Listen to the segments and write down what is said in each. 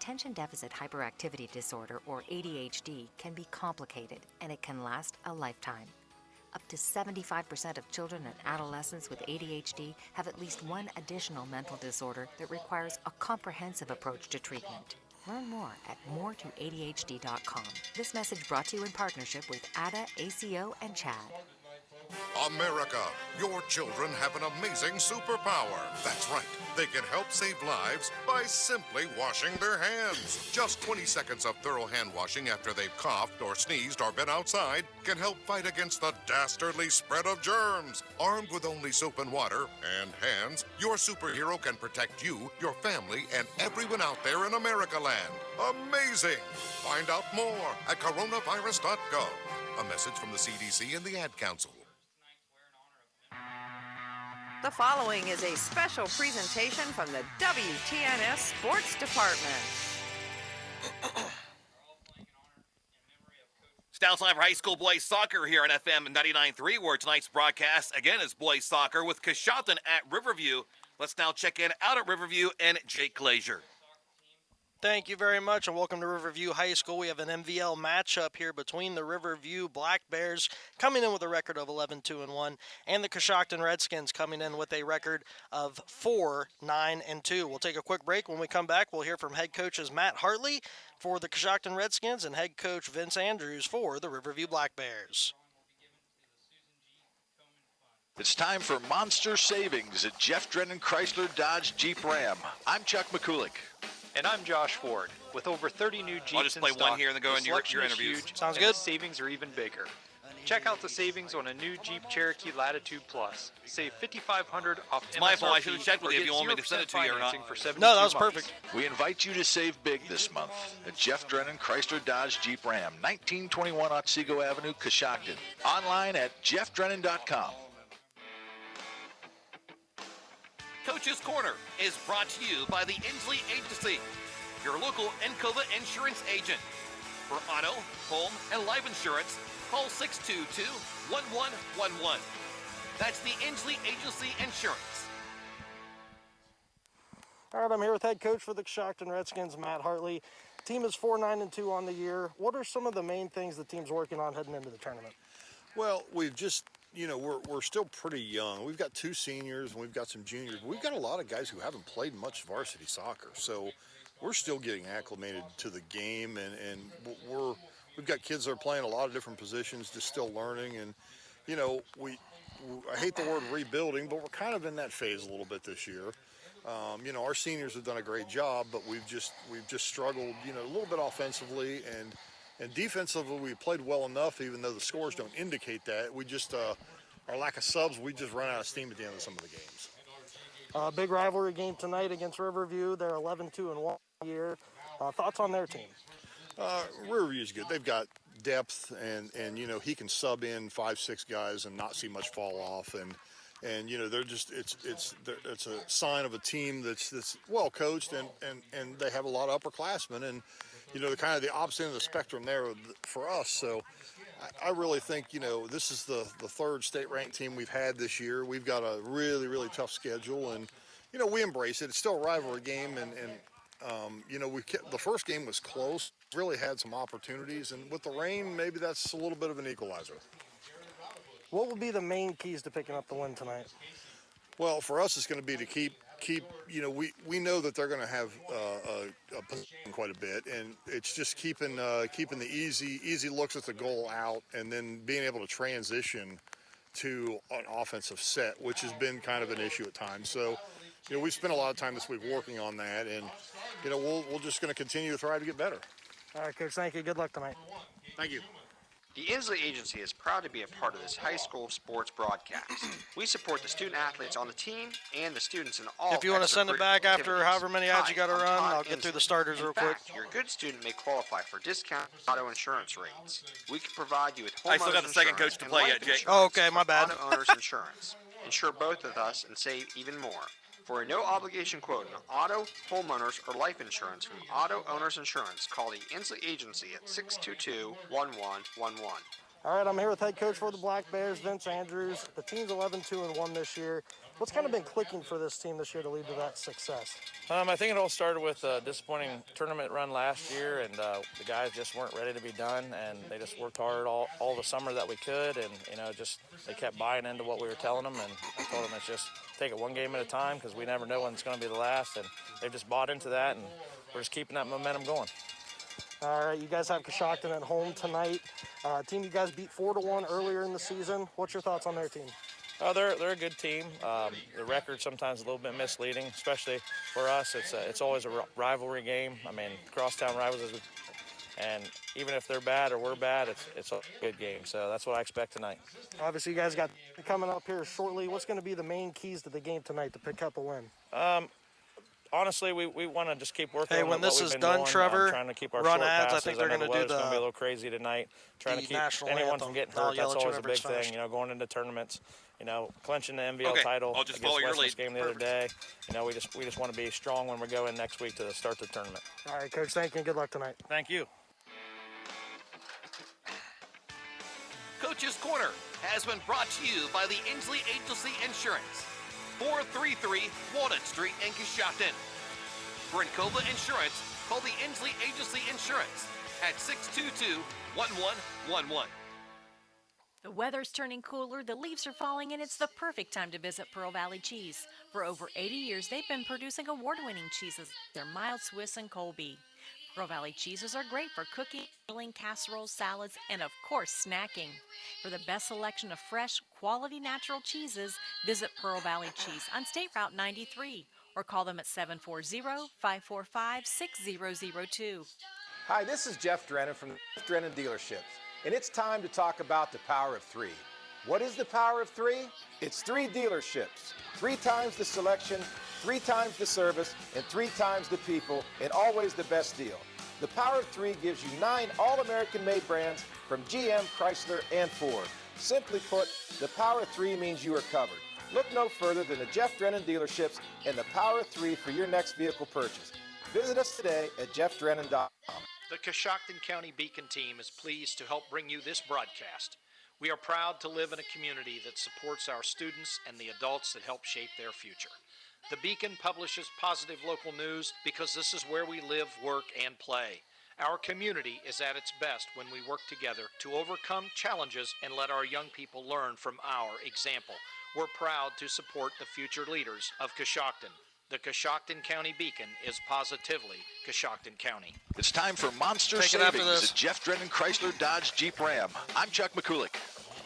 Attention deficit hyperactivity disorder, or ADHD, can be complicated and it can last a lifetime. Up to 75% of children and adolescents with ADHD have at least one additional mental disorder that requires a comprehensive approach to treatment. Learn more at moretoadhd.com. This message brought to you in partnership with ADA, ACO, and CHAD. America, your children have an amazing superpower. That's right. They can help save lives by simply washing their hands. Just 20 seconds of thorough hand washing after they've coughed or sneezed or been outside can help fight against the dastardly spread of germs. Armed with only soap and water and hands, your superhero can protect you, your family, and everyone out there in America land. Amazing! Find out more at coronavirus.gov. A message from the CDC and the Ad Council. The following is a special presentation from the WTNS Sports Department. Now time for high school boys soccer here on FM 99.3, where tonight's broadcast again is boys soccer with Coshocton at Riverview. Let's now check in out at Riverview and Jake Glazier. Thank you very much, and welcome to Riverview High School. We have an MVL matchup here between the Riverview Black Bears, coming in with a record of 11-2-1, and the Coshocton Redskins coming in with a record of 4-9-2. We'll take a quick break. When we come back, we'll hear from head coaches Matt Hartley for the Coshocton Redskins and head coach Vince Andrews for the Riverview Black Bears. It's time for Monster Savings at Jeff Drennan Chrysler Dodge Jeep Ram. I'm Chuck McCulick. And I'm Josh Ford. With over 30 new Jeeps I'll just play in stock, one here and then go into your interviews. Huge, Sounds and good. The savings are even bigger. Check out the savings on a new Jeep Cherokee Latitude Plus. Save $5,500 off MSRP. My fault. I should have checked with you if you want me to send it to you or not. No, that was perfect. We invite you to save big this month at Jeff Drennan Chrysler Dodge Jeep Ram, 1921 Otsego Avenue, Coshocton. Online at jeffdrennan.com. Coach's Corner is brought to you by the Inslee Agency, your local Encova insurance agent. For auto, home, and life insurance, call 622-1111. That's the Inslee Agency Insurance. All right, I'm here with head coach for the Coshocton Redskins, Matt Hartley. Team is 4-9-2 on the year. What are some of the main things the team's working on heading into the tournament? Well, we've just, we're still pretty young. We've got 2 seniors and we've got some juniors. We've got a lot of guys who haven't played much varsity soccer, so we're still getting acclimated to the game, and we've got kids that are playing a lot of different positions, just still learning. And I hate the word rebuilding, but we're kind of in that phase a little bit this year. Our seniors have done a great job, but we've just struggled, a little bit offensively, and defensively we played well enough, even though the scores don't indicate that. We just our lack of subs, we just run out of steam at the end of some of the games. Big rivalry game tonight against Riverview. They're 11-2-1 year. Thoughts on their team? Riverview's good. They've got depth, and he can sub in 5-6 guys and not see much fall off, and they're just it's a sign of a team that's well coached, and they have a lot of upperclassmen, and they're kind of the opposite end of the spectrum there for us. So I really think this is the third state-ranked team we've had this year. We've got a really, really tough schedule, and we embrace it. It's still a rivalry game, and the first game was close. Really had some opportunities, and with the rain, maybe that's a little bit of an equalizer. What will be the main keys to picking up the win tonight? Well, for us, it's going to be to keep. We know that they're going to have a position quite a bit, and it's just keeping the easy looks at the goal out, and then being able to transition to an offensive set, which has been kind of an issue at times. So, we've spent a lot of time this week working on that, and we're just going to continue to try to get better. All right, Coach. Thank you. Good luck tonight. Thank you. The Inslee Agency is proud to be a part of this high school sports broadcast. We support the student athletes on the team and the students in all. If you want to send it back after however many ads you got to run, I'll get through the starters real quick. Your good student may qualify for discount auto insurance rates. We can provide you with homeowners I still got the second coach to play yet, Jake. Oh, okay, my bad. Auto owners insurance. Insure both with us and save even more. For a no-obligation quote on auto, homeowners, or life insurance from Auto Owners Insurance, call the Inslee Agency at 622-1111. All right, I'm here with head coach for the Black Bears, Vince Andrews. The team's 11-2-1 this year. What's kind of been clicking for this team this year to lead to that success? I think it all started with a disappointing tournament run last year, and the guys just weren't ready to be done, and they just worked hard all the summer that we could, and just they kept buying into what we were telling them, and I told them it's just take it one game at a time because we never know when it's going to be the last, and they've just bought into that, and we're just keeping that momentum going. All right, you guys have Coshocton at home tonight. Team you guys beat 4-1 earlier in the season. What's your thoughts on their team? They're a good team. The record sometimes a little bit misleading, especially for us. It's always a rivalry game. I mean, crosstown rivals, and even if they're bad or we're bad, it's a good game. So that's what I expect tonight. Obviously, you guys got coming up here shortly. What's going to be the main keys to the game tonight to pick up a win? Honestly, we want to just keep working. Hey, on when what this we've is been done, doing, Trevor, trying to keep our run short ads. passes. I think they're going to do weather's going to be a little crazy tonight. Trying to keep national anyone anthem. from getting I'll hurt. yell That's at you always a whenever big it's finished. thing. Going into tournaments. Clinching the NVL Okay, title I'll just against follow your Western's lead. game the other day. We just want to be strong when we go in next week to start the tournament. All right, Coach, thank you and good luck tonight. Thank you. Coach's Corner has been brought to you by the Inslee Agency Insurance, 433 Walnut Street in Coshocton. For Encova Insurance, call the Inslee Agency Insurance at 622-1111. The weather's turning cooler, the leaves are falling, and it's the perfect time to visit Pearl Valley Cheese. For over 80 years, they've been producing award-winning cheeses. They're mild Swiss and Colby. Pearl Valley cheeses are great for cooking, grilling, casseroles, salads, and of course, snacking. For the best selection of fresh, quality natural cheeses, visit Pearl Valley Cheese on State Route 93 or call them at 740-545-6002. Hi, this is Jeff Drennan from the Jeff Drennan Dealerships, and it's time to talk about the power of three. What is the power of three? It's 3 dealerships, 3 times the selection, 3 times the service, and 3 times the people, and always the best deal. The power of 3 gives you 9 all-American made brands from GM, Chrysler, and Ford. Simply put, the power of 3 means you are covered. Look no further than the Jeff Drennan Dealerships and the power of 3 for your next vehicle purchase. Visit us today at jeffdrennan.com. The Coshocton County Beacon team is pleased to help bring you this broadcast. We are proud to live in a community that supports our students and the adults that help shape their future. The Beacon publishes positive local news because this is where we live, work, and play. Our community is at its best when we work together to overcome challenges and let our young people learn from our example. We're proud to support the future leaders of Coshocton. The Coshocton County Beacon is positively Coshocton County. It's time for Monster Take it after Savings this. at Jeff Drennan Chrysler Dodge Jeep Ram. I'm Chuck McCulick.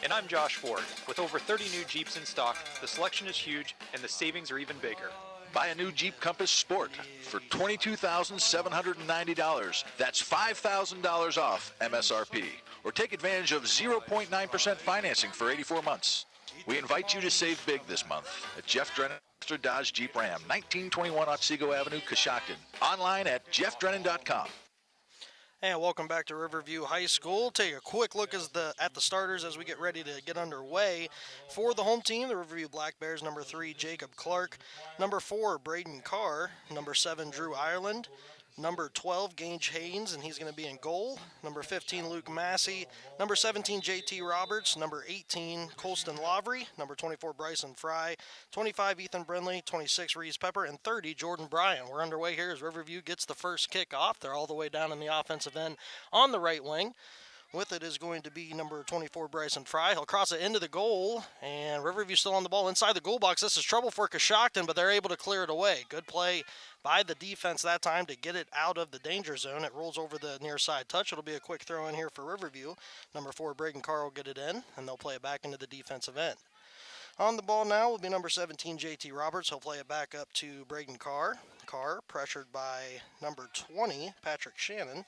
And I'm Josh Ford. With over 30 new Jeeps in stock, the selection is huge and the savings are even bigger. Buy a new Jeep Compass Sport for $22,790. That's $5,000 off MSRP. Or take advantage of 0.9% financing for 84 months. We invite you to save big this month at Jeff Drennan Dodge Jeep Ram, 1921 Otsego Avenue, Coshocton. Online at jeffdrennan.com. And welcome back to Riverview High School. Take a quick look at the starters as we get ready to get underway. For the home team, the Riverview Black Bears, number 3, Jacob Clark. Number 4, Braden Carr. Number 7, Drew Ireland. Number 12, Gage Haynes, and he's going to be in goal. Number 15, Luke Massey. Number 17, JT Roberts. Number 18, Colston Lavery. Number 24, Bryson Fry. 25, Ethan Brindley. 26, Reese Pepper. And 30, Jordan Bryan. We're underway here as Riverview gets the first kick off. They're all the way down in the offensive end on the right wing. With it is going to be number 24, Bryson Fry. He'll cross it into the goal, and Riverview still on the ball inside the goal box. This is trouble for Coshocton, but they're able to clear it away. Good play by the defense that time to get it out of the danger zone. It rolls over the near side touch. It'll be a quick throw in here for Riverview. Number 4, Braden Carr will get it in, and they'll play it back into the defensive end. On the ball now will be number 17, JT Roberts. He'll play it back up to Braden Carr. Carr pressured by number 20, Patrick Shannon.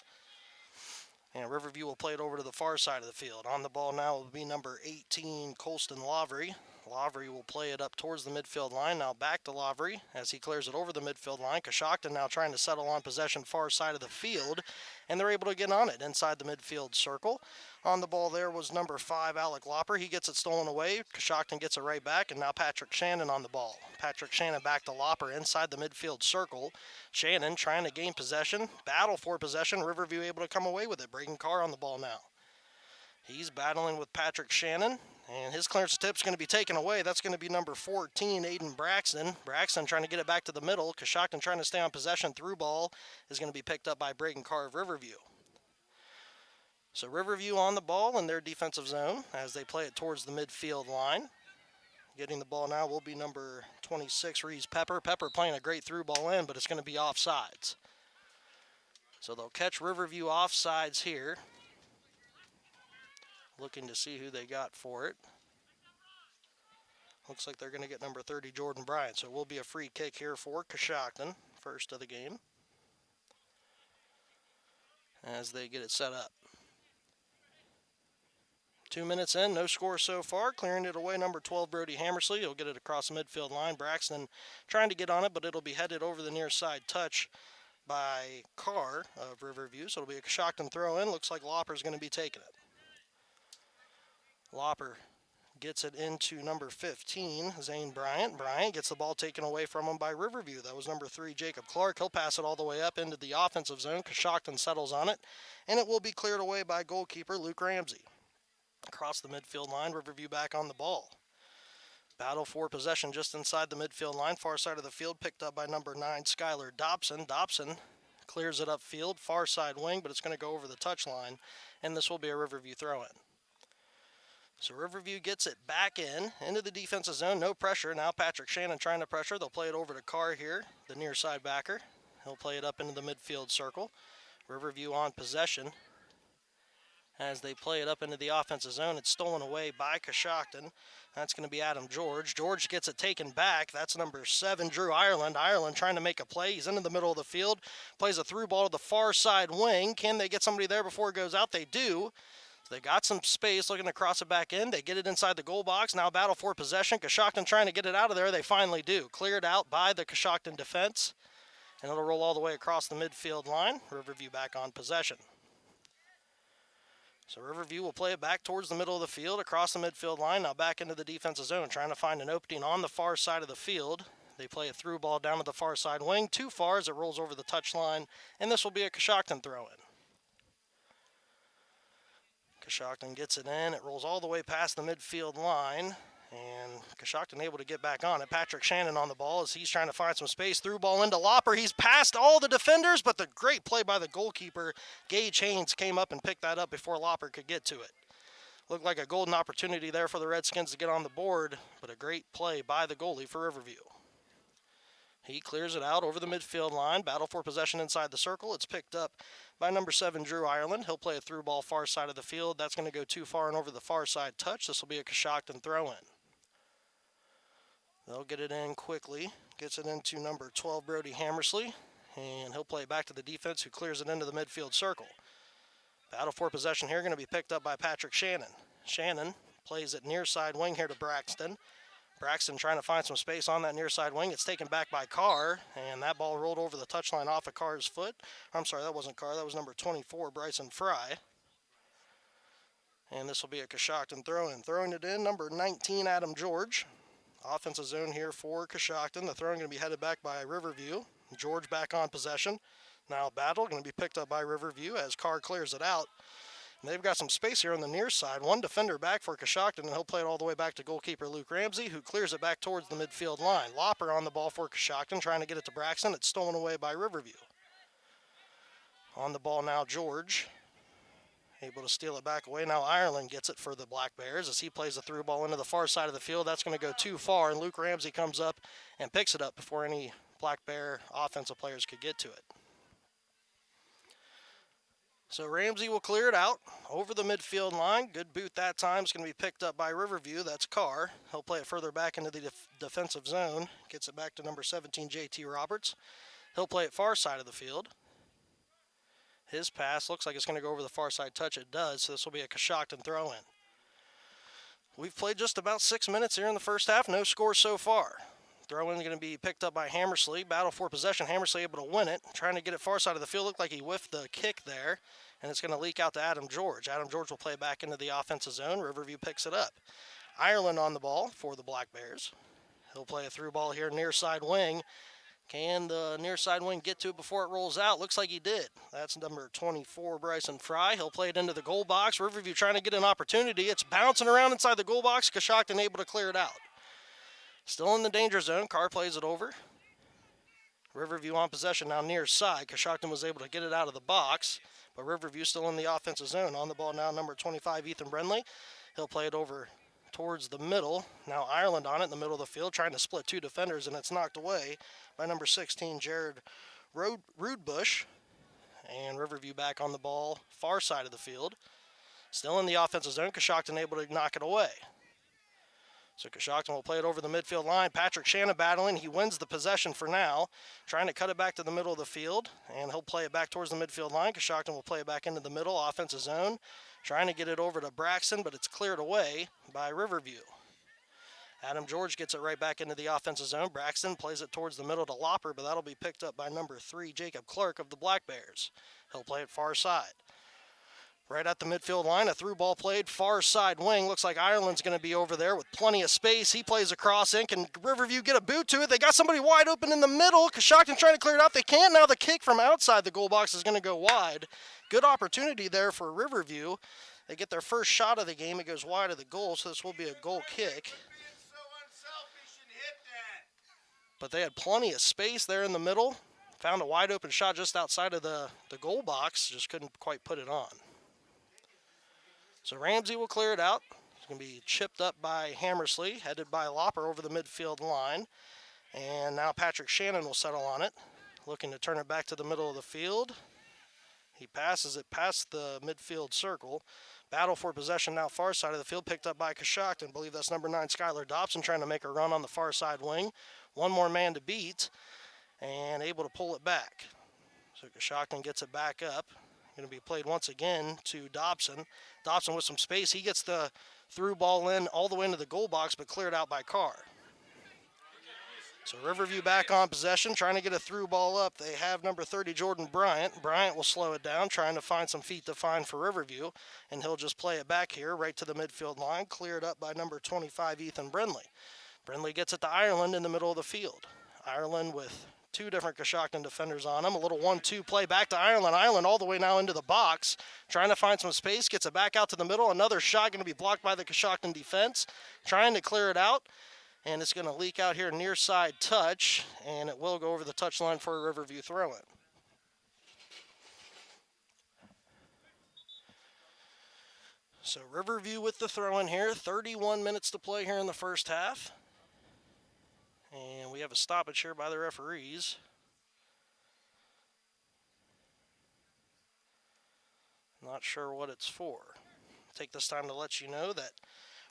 And Riverview will play it over to the far side of the field. On the ball now will be number 18, Colston Lavery. Lavery will play it up towards the midfield line. Now back to Lavery as he clears it over the midfield line. Coshocton now trying to settle on possession far side of the field. And they're able to get on it inside the midfield circle. On the ball there was number 5, Alec Lopper. He gets it stolen away. Coshocton gets it right back. And now Patrick Shannon on the ball. Patrick Shannon back to Lopper inside the midfield circle. Shannon trying to gain possession. Battle for possession. Riverview able to come away with it. Braden Carr on the ball now. He's battling with Patrick Shannon. And his clearance tip is going to be taken away. That's going to be number 14, Aiden Braxton. Braxton trying to get it back to the middle. Coshocton trying to stay on possession. Through ball is going to be picked up by Braden Carr of Riverview. So Riverview on the ball in their defensive zone as they play it towards the midfield line. Getting the ball now will be number 26, Reese Pepper. Pepper playing a great through ball in, but it's going to be offsides. So they'll catch Riverview offsides here. Looking to see who they got for it. Looks like they're going to get number 30, Jordan Bryant. So it will be a free kick here for Coshocton, first of the game, as they get it set up. 2 minutes in, no score so far. Clearing it away, number 12, Brody Hammersley. He'll get it across the midfield line. Braxton trying to get on it, but it'll be headed over the near side touch by Carr of Riverview. So it'll be a Coshocton throw in. Looks like Lopper's going to be taking it. Lopper gets it into number 15, Zane Bryant. Bryant gets the ball taken away from him by Riverview. That was number 3, Jacob Clark. He'll pass it all the way up into the offensive zone. Coshocton settles on it, and it will be cleared away by goalkeeper Luke Ramsey. Across the midfield line, Riverview back on the ball. Battle for possession just inside the midfield line, far side of the field, picked up by number 9, Skylar Dobson. Dobson clears it upfield, far side wing, but it's going to go over the touchline, and this will be a Riverview throw-in. So Riverview gets it back into the defensive zone, no pressure. Now Patrick Shannon trying to pressure. They'll play it over to Carr here, the near side backer. He'll play it up into the midfield circle. Riverview on possession. As they play it up into the offensive zone, it's stolen away by Coshocton. That's going to be Adam George. George gets it taken back. That's number 7, Drew Ireland. Ireland trying to make a play. He's into the middle of the field. Plays a through ball to the far side wing. Can they get somebody there before it goes out? They do. So they got some space looking to cross it back in. They get it inside the goal box. Now battle for possession. Coshocton trying to get it out of there. They finally do. Cleared out by the Coshocton defense. And it'll roll all the way across the midfield line. Riverview back on possession. So Riverview will play it back towards the middle of the field, across the midfield line, now back into the defensive zone, trying to find an opening on the far side of the field. They play a through ball down to the far side wing, too far as it rolls over the touchline, and this will be a Coshocton throw-in. Coshocton gets it in, it rolls all the way past the midfield line, and Coshocton able to get back on it. Patrick Shannon on the ball as he's trying to find some space. Through ball into Lopper. He's past all the defenders, but the great play by the goalkeeper, Gage Haynes, came up and picked that up before Lopper could get to it. Looked like a golden opportunity there for the Redskins to get on the board, but a great play by the goalie for Riverview. He clears it out over the midfield line. Battle for possession inside the circle. It's picked up by number 7, Drew Ireland. He'll play a through ball far side of the field. That's going to go too far and over the far side touch. This will be a Coshocton throw-in. They'll get it in quickly. Gets it into number 12, Brody Hammersley. And he'll play it back to the defense, who clears it into the midfield circle. Battle for possession here going to be picked up by Patrick Shannon. Shannon plays it near side wing here to Braxton. Braxton trying to find some space on that near side wing. It's taken back by Carr, and that ball rolled over the touchline off of Carr's foot. I'm sorry, that wasn't Carr. That was number 24, Bryson Fry. And this will be a Coshocton throw-in. Throwing it in, number 19, Adam George. Offensive zone here for Coshocton. The throw-in going to be headed back by Riverview. George back on possession. Now battle going to be picked up by Riverview as Carr clears it out. And they've got some space here on the near side. One defender back for Coshocton, and he'll play it all the way back to goalkeeper Luke Ramsey, who clears it back towards the midfield line. Lopper on the ball for Coshocton, trying to get it to Braxton. It's stolen away by Riverview. On the ball now, George. Able to steal it back away. Now Ireland gets it for the Black Bears as he plays the through ball into the far side of the field. That's going to go too far, and Luke Ramsey comes up and picks it up before any Black Bear offensive players could get to it. So Ramsey will clear it out over the midfield line. Good boot that time. It's going to be picked up by Riverview. That's Carr. He'll play it further back into the defensive zone. Gets it back to number 17, J.T. Roberts. He'll play it far side of the field. His pass looks like it's going to go over the far side touch. It does, so this will be a Coshocton throw-in. We've played just about 6 minutes here in the first half. No score so far. Throw-in going to be picked up by Hammersley. Battle for possession. Hammersley able to win it. Trying to get it far side of the field. Looked like he whiffed the kick there, and it's going to leak out to Adam George. Adam George will play back into the offensive zone. Riverview picks it up. Ireland on the ball for the Black Bears. He'll play a through ball here near side wing. Can the near side wing get to it before it rolls out? Looks like he did. That's number 24, Bryson Fry. He'll play it into the goal box. Riverview trying to get an opportunity. It's bouncing around inside the goal box. Coshocton able to clear it out. Still in the danger zone. Carr plays it over. Riverview on possession now near side. Coshocton was able to get it out of the box, but Riverview still in the offensive zone. On the ball now, number 25, Ethan Brenley. He'll play it over towards the middle. Now Ireland on it in the middle of the field, trying to split two defenders, and it's knocked away by number 16, Jared Rudebush. And Riverview back on the ball, far side of the field. Still in the offensive zone. Coshocton able to knock it away. So Coshocton will play it over the midfield line. Patrick Shannon battling. He wins the possession for now. Trying to cut it back to the middle of the field. And he'll play it back towards the midfield line. Coshocton will play it back into the middle, offensive zone. Trying to get it over to Braxton, but it's cleared away by Riverview. Adam George gets it right back into the offensive zone. Braxton plays it towards the middle to Lopper, but that'll be picked up by number 3, Jacob Clark of the Black Bears. He'll play it far side. Right at the midfield line, a through ball played, far side wing. Looks like Ireland's going to be over there with plenty of space. He plays across in. Can Riverview get a boot to it? They got somebody wide open in the middle. Coshocton trying to clear it out. They can't. Now the kick from outside the goal box is going to go wide. Good opportunity there for Riverview. They get their first shot of the game. It goes wide of the goal, so this will be a goal kick. But they had plenty of space there in the middle. Found a wide open shot just outside of the goal box. Just couldn't quite put it on. So Ramsey will clear it out. It's going to be chipped up by Hammersley, headed by Lopper over the midfield line. And now Patrick Shannon will settle on it, looking to turn it back to the middle of the field. He passes it past the midfield circle. Battle for possession now far side of the field, picked up by Coshocton. I believe that's number 9, Skylar Dobson, trying to make a run on the far side wing. One more man to beat, and able to pull it back. So Coshocton gets it back up. Going to be played once again to Dobson. Dobson with some space. He gets the through ball in all the way into the goal box, but cleared out by Carr. So Riverview back on possession, trying to get a through ball up. They have number 30, Jordan Bryant. Bryant will slow it down, trying to find some feet to find for Riverview, and he'll just play it back here right to the midfield line, cleared up by number 25, Ethan Brenley. Brenley gets it to Ireland in the middle of the field. Ireland with two different Coshocton defenders on him. A little 1-2 play back to Ireland. Ireland all the way now into the box, trying to find some space, gets it back out to the middle. Another shot going to be blocked by the Coshocton defense, trying to clear it out. And it's going to leak out here near side touch, and it will go over the touchline for a Riverview throw-in. So Riverview with the throw-in here. 31 minutes to play here in the first half. And we have a stoppage here by the referees. Not sure what it's for. Take this time to let you know that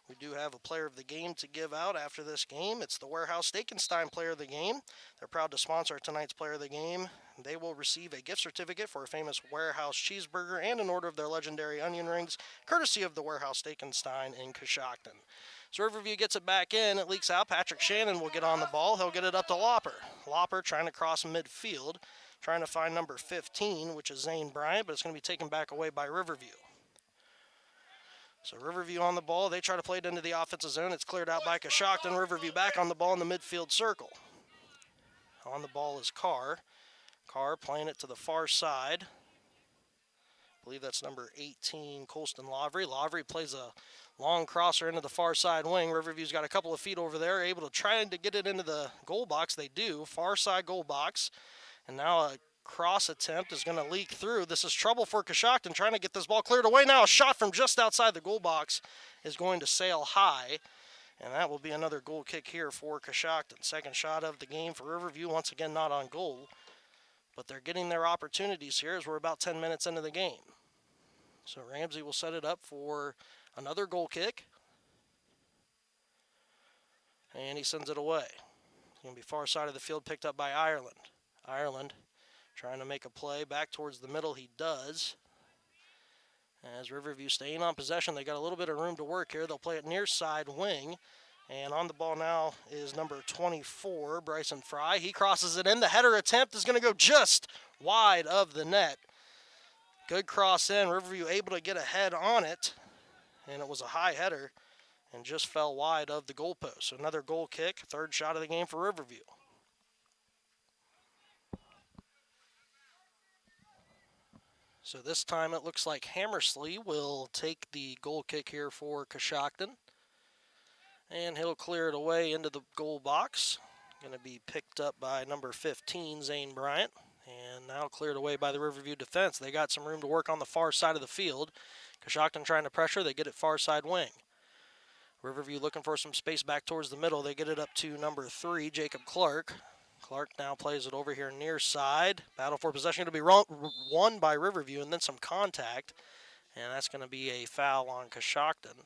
we do have a player of the game to give out after this game. It's the Warehouse Steakenstein player of the game. They're proud to sponsor tonight's player of the game. They will receive a gift certificate for a famous Warehouse cheeseburger and an order of their legendary onion rings, courtesy of the Warehouse Steakenstein in Coshocton. So Riverview gets it back in. It leaks out. Patrick Shannon will get on the ball. He'll get it up to Lopper. Lopper trying to cross midfield, trying to find number 15, which is Zane Bryant, but it's going to be taken back away by Riverview. So Riverview on the ball. They try to play it into the offensive zone. It's cleared out by Coshocton. Riverview back on the ball in the midfield circle. On the ball is Carr. Carr playing it to the far side. I believe that's number 18, Colston Lavery. Lavery plays a long crosser into the far side wing. Riverview's got a couple of feet over there, able to try to get it into the goal box. They do. Far side goal box. And now a cross attempt is going to leak through. This is trouble for Coshocton, trying to get this ball cleared away. Now a shot from just outside the goal box is going to sail high. And that will be another goal kick here for Coshocton. Second shot of the game for Riverview. Once again, not on goal. But they're getting their opportunities here as we're about 10 minutes into the game. So Ramsey will set it up for another goal kick. And he sends it away. It's going to be far side of the field, picked up by Ireland. Ireland trying to make a play back towards the middle. He does. As Riverview staying on possession, they got a little bit of room to work here. They'll play it near side wing. And on the ball now is number 24, Bryson Fry. He crosses it in. The header attempt is going to go just wide of the net. Good cross in. Riverview able to get ahead on it. And it was a high header and just fell wide of the goalpost. So another goal kick, third shot of the game for Riverview. So this time it looks like Hammersley will take the goal kick here for Coshocton. And he'll clear it away into the goal box. Going to be picked up by number 15, Zane Bryant. And now cleared away by the Riverview defense. They got some room to work on the far side of the field. Coshocton trying to pressure. They get it far side wing. Riverview looking for some space back towards the middle. They get it up to number 3, Jacob Clark. Clark now plays it over here near side. Battle for possession to be won by Riverview, and then some contact. And that's going to be a foul on Coshocton.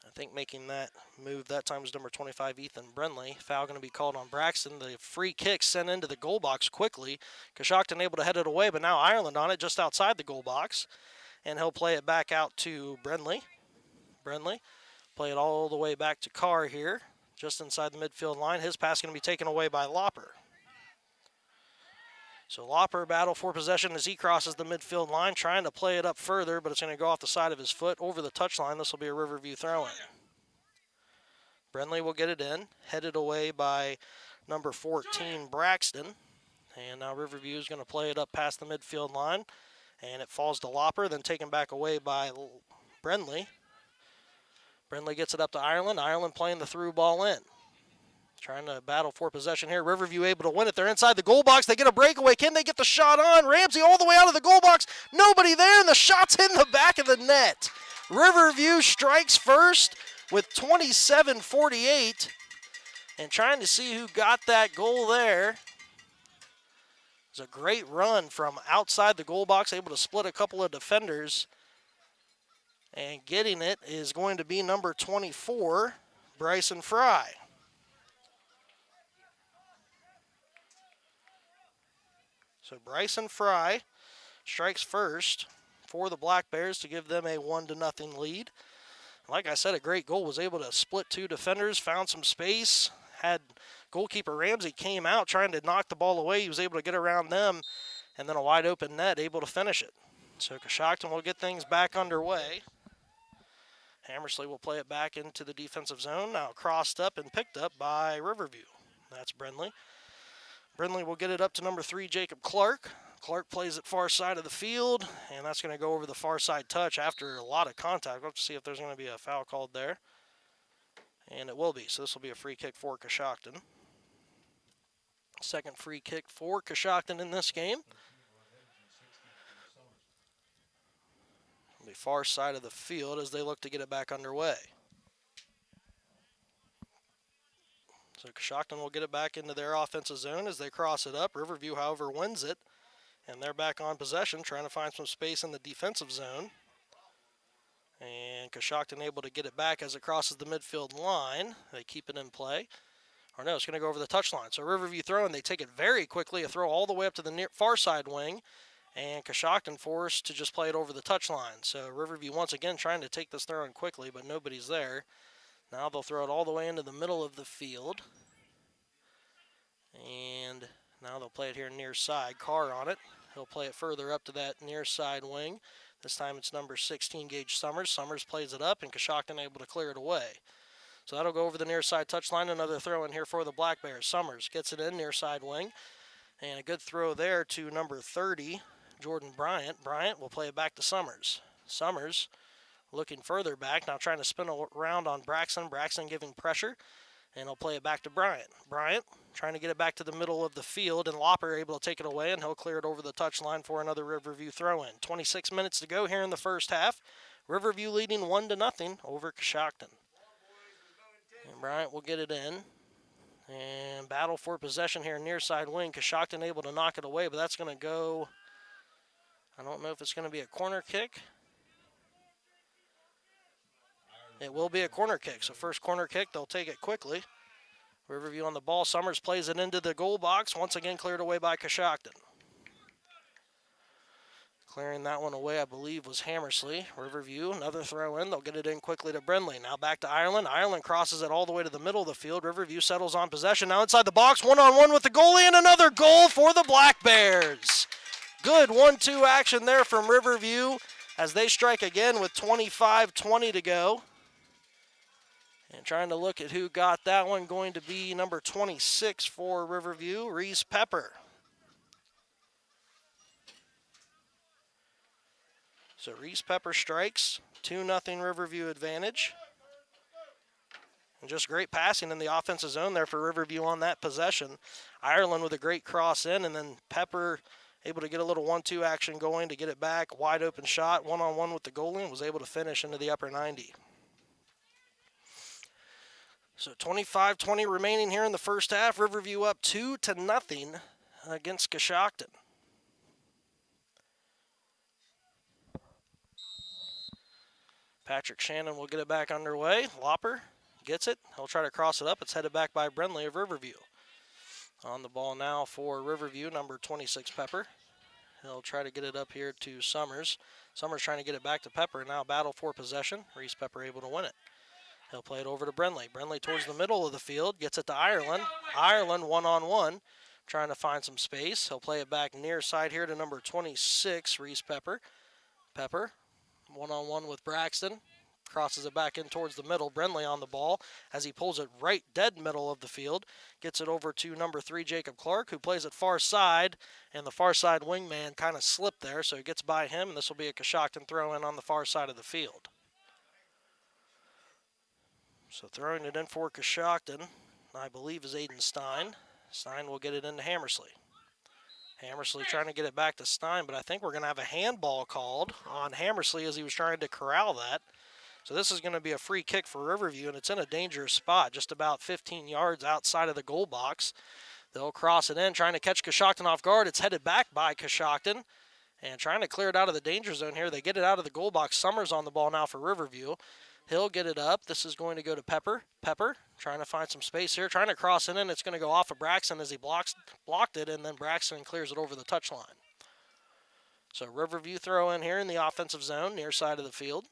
I think making that move that time was number 25, Ethan Brenley. Foul going to be called on Braxton. The free kick sent into the goal box quickly. Coshocton able to head it away, but now Ireland on it just outside the goal box. And he'll play it back out to Brenley. Brenley play it all the way back to Carr here, just inside the midfield line. His pass going to be taken away by Lopper. So Lopper battle for possession as he crosses the midfield line, trying to play it up further, but it's going to go off the side of his foot over the touchline. This will be a Riverview throw-in. Brenley will get it in, headed away by number 14, Braxton. And now Riverview is going to play it up past the midfield line, and it falls to Lopper, then taken back away by Brenley. Brenley gets it up to Ireland. Ireland playing the through ball in. Trying to battle for possession here. Riverview able to win it. They're inside the goal box. They get a breakaway. Can they get the shot on? Ramsey all the way out of the goal box. Nobody there, and the shot's in the back of the net. Riverview strikes first with 27-48. And trying to see who got that goal there. It's a great run from outside the goal box, able to split a couple of defenders. And getting it is going to be number 24, Bryson Fry. So Bryson Fry strikes first for the Black Bears to give them a 1-0 lead. Like I said, a great goal. Was able to split two defenders, found some space, had goalkeeper Ramsey came out trying to knock the ball away. He was able to get around them, and then a wide open net, able to finish it. So Coshocton will get things back underway. Hammersley will play it back into the defensive zone, now crossed up and picked up by Riverview. That's Brenley. Brenley will get it up to number 3, Jacob Clark. Clark plays it far side of the field, and that's going to go over the far side touch after a lot of contact. We'll have to see if there's going to be a foul called there. And it will be, so this will be a free kick for Coshocton. Second free kick for Coshocton in this game. The far side of the field as they look to get it back underway. So Coshocton will get it back into their offensive zone as they cross it up. Riverview, however, wins it, and they're back on possession, trying to find some space in the defensive zone. And Coshocton able to get it back as it crosses the midfield line. They keep it in play. Or no, it's going to go over the touchline. So Riverview throw, and they take it very quickly, a throw all the way up to the far side wing. And Coshocton forced to just play it over the touchline. So Riverview once again trying to take this throw in quickly, but nobody's there. Now they'll throw it all the way into the middle of the field. And now they'll play it here near side. Carr on it. He'll play it further up to that near side wing. This time it's number 16, Gage Summers. Summers plays it up, and Coshocton able to clear it away. So that'll go over the near side touchline. Another throw in here for the Black Bears. Summers gets it in near side wing. And a good throw there to number 30, Jordan Bryant. Bryant will play it back to Summers. Summers looking further back, now trying to spin around on Braxton. Braxton giving pressure, and he'll play it back to Bryant. Bryant trying to get it back to the middle of the field, and Lopper able to take it away, and he'll clear it over the touchline for another Riverview throw-in. 26 minutes to go here in the first half. Riverview leading 1-0 over Coshocton. And Bryant will get it in. And battle for possession here near side wing. Coshocton able to knock it away, but that's going to go, I don't know if it's going to be a corner kick. It will be a corner kick. So first corner kick, they'll take it quickly. Riverview on the ball. Summers plays it into the goal box. Once again cleared away by Coshocton. Clearing that one away, I believe, was Hammersley. Riverview, another throw in. They'll get it in quickly to Brenley. Now back to Ireland. Ireland crosses it all the way to the middle of the field. Riverview settles on possession. Now inside the box, one-on-one with the goalie, and another goal for the Black Bears. Good 1-2 action there from Riverview as they strike again with 25-20 to go. And trying to look at who got that one, going to be number 26 for Riverview, Reese Pepper. So Reese Pepper strikes, 2-0 Riverview advantage. And just great passing in the offensive zone there for Riverview on that possession. Ireland with a great cross in, and then Pepper able to get a little 1-2 action going to get it back. Wide open shot, one-on-one with the goalie, and was able to finish into the upper 90. So 25-20 remaining here in the first half. Riverview up 2-0 against Coshocton. Patrick Shannon will get it back underway. Lopper gets it. He'll try to cross it up. It's headed back by Brenley of Riverview. On the ball now for Riverview, number 26, Pepper. He'll try to get it up here to Summers. Summers trying to get it back to Pepper. Now battle for possession. Reese Pepper able to win it. He'll play it over to Brenley. Brenley towards the middle of the field. Gets it to Ireland. Ireland one-on-one. Trying to find some space. He'll play it back near side here to number 26, Reese Pepper. Pepper one-on-one with Braxton. Crosses it back in towards the middle. Brenley on the ball as he pulls it right dead middle of the field. Gets it over to number 3, Jacob Clark, who plays it far side. And the far side wingman kind of slipped there, so he gets by him. And this will be a Coshocton throw-in on the far side of the field. So throwing it in for Coshocton, I believe, is Aiden Stein. Stein will get it into Hammersley. Hammersley trying to get it back to Stein, but I think we're going to have a handball called on Hammersley as he was trying to corral that. So this is going to be a free kick for Riverview, and it's in a dangerous spot, just about 15 yards outside of the goal box. They'll cross it in, trying to catch Coshocton off guard. It's headed back by Coshocton, and trying to clear it out of the danger zone here. They get it out of the goal box. Summers on the ball now for Riverview. He'll get it up. This is going to go to Pepper. Pepper trying to find some space here, trying to cross it in. It's going to go off of Braxton as he blocked it, and then Braxton clears it over the touchline. So Riverview throw in here in the offensive zone, near side of the field.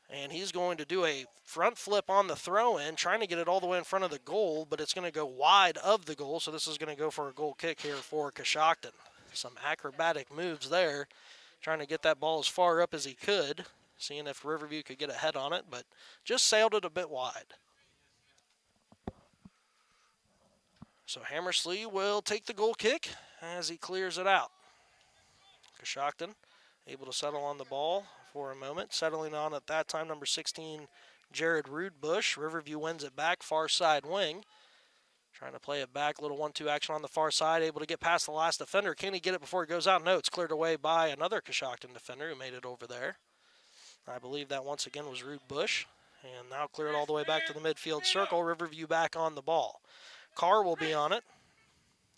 And he's going to do a front flip on the throw-in, trying to get it all the way in front of the goal, but it's going to go wide of the goal, so this is going to go for a goal kick here for Coshocton. Some acrobatic moves there, trying to get that ball as far up as he could, seeing if Riverview could get a head on it, but just sailed it a bit wide. So Hammersley will take the goal kick as he clears it out. Coshocton able to settle on the ball for a moment. Settling on at that time, number 16, Jared Rudebush. Riverview wins it back, far side wing. Trying to play it back, little 1-2 action on the far side, able to get past the last defender. Can he get it before it goes out? No, it's cleared away by another Coshocton defender who made it over there. I believe that once again was Rudebush. And now cleared all the way back to the midfield circle. Riverview back on the ball. Carr will be on it.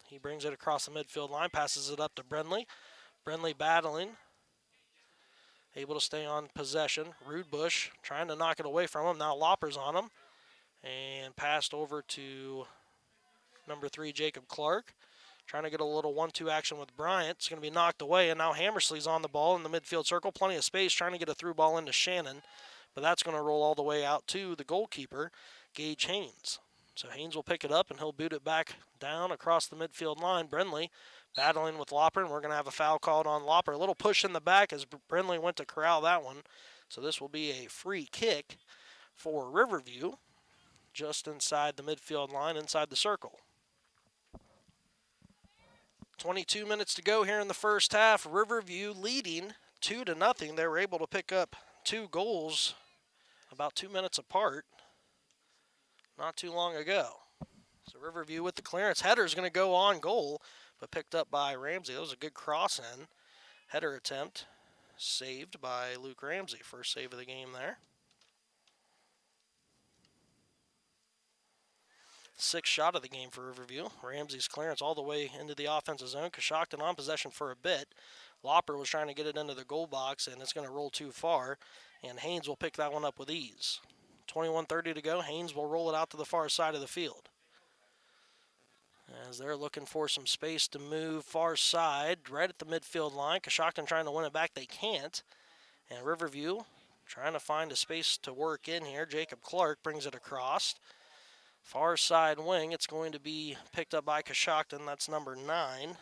He brings it across the midfield line, passes it up to Brenley. Brenley battling. Able to stay on possession. Rudebush trying to knock it away from him. Now Lopper's on him. And passed over to number 3, Jacob Clark. Trying to get a little 1-2 action with Bryant. It's going to be knocked away, and now Hammersley's on the ball in the midfield circle. Plenty of space, trying to get a through ball into Shannon. But that's going to roll all the way out to the goalkeeper, Gage Haynes. So Haynes will pick it up, and he'll boot it back down across the midfield line. Brenley battling with Lopper, and we're going to have a foul called on Lopper. A little push in the back as Brenley went to corral that one. So this will be a free kick for Riverview, just inside the midfield line, inside the circle. 22 minutes to go here in the first half. Riverview leading 2-0. They were able to pick up 2 goals about 2 minutes apart not too long ago. So Riverview with the clearance. Header's going to go on goal, but picked up by Ramsey. That was a good cross-in. Header attempt saved by Luke Ramsey. First save of the game there. 6th shot of the game for Riverview. Ramsey's clearance all the way into the offensive zone. Coshocton on possession for a bit. Lopper was trying to get it into the goal box, and it's going to roll too far. And Haynes will pick that one up with ease. 21:30 to go. Haynes will roll it out to the far side of the field. As they're looking for some space to move far side, right at the midfield line. Coshocton trying to win it back. They can't. And Riverview trying to find a space to work in here. Jacob Clark brings it across. Far side wing, it's going to be picked up by Coshocton. That's number 9,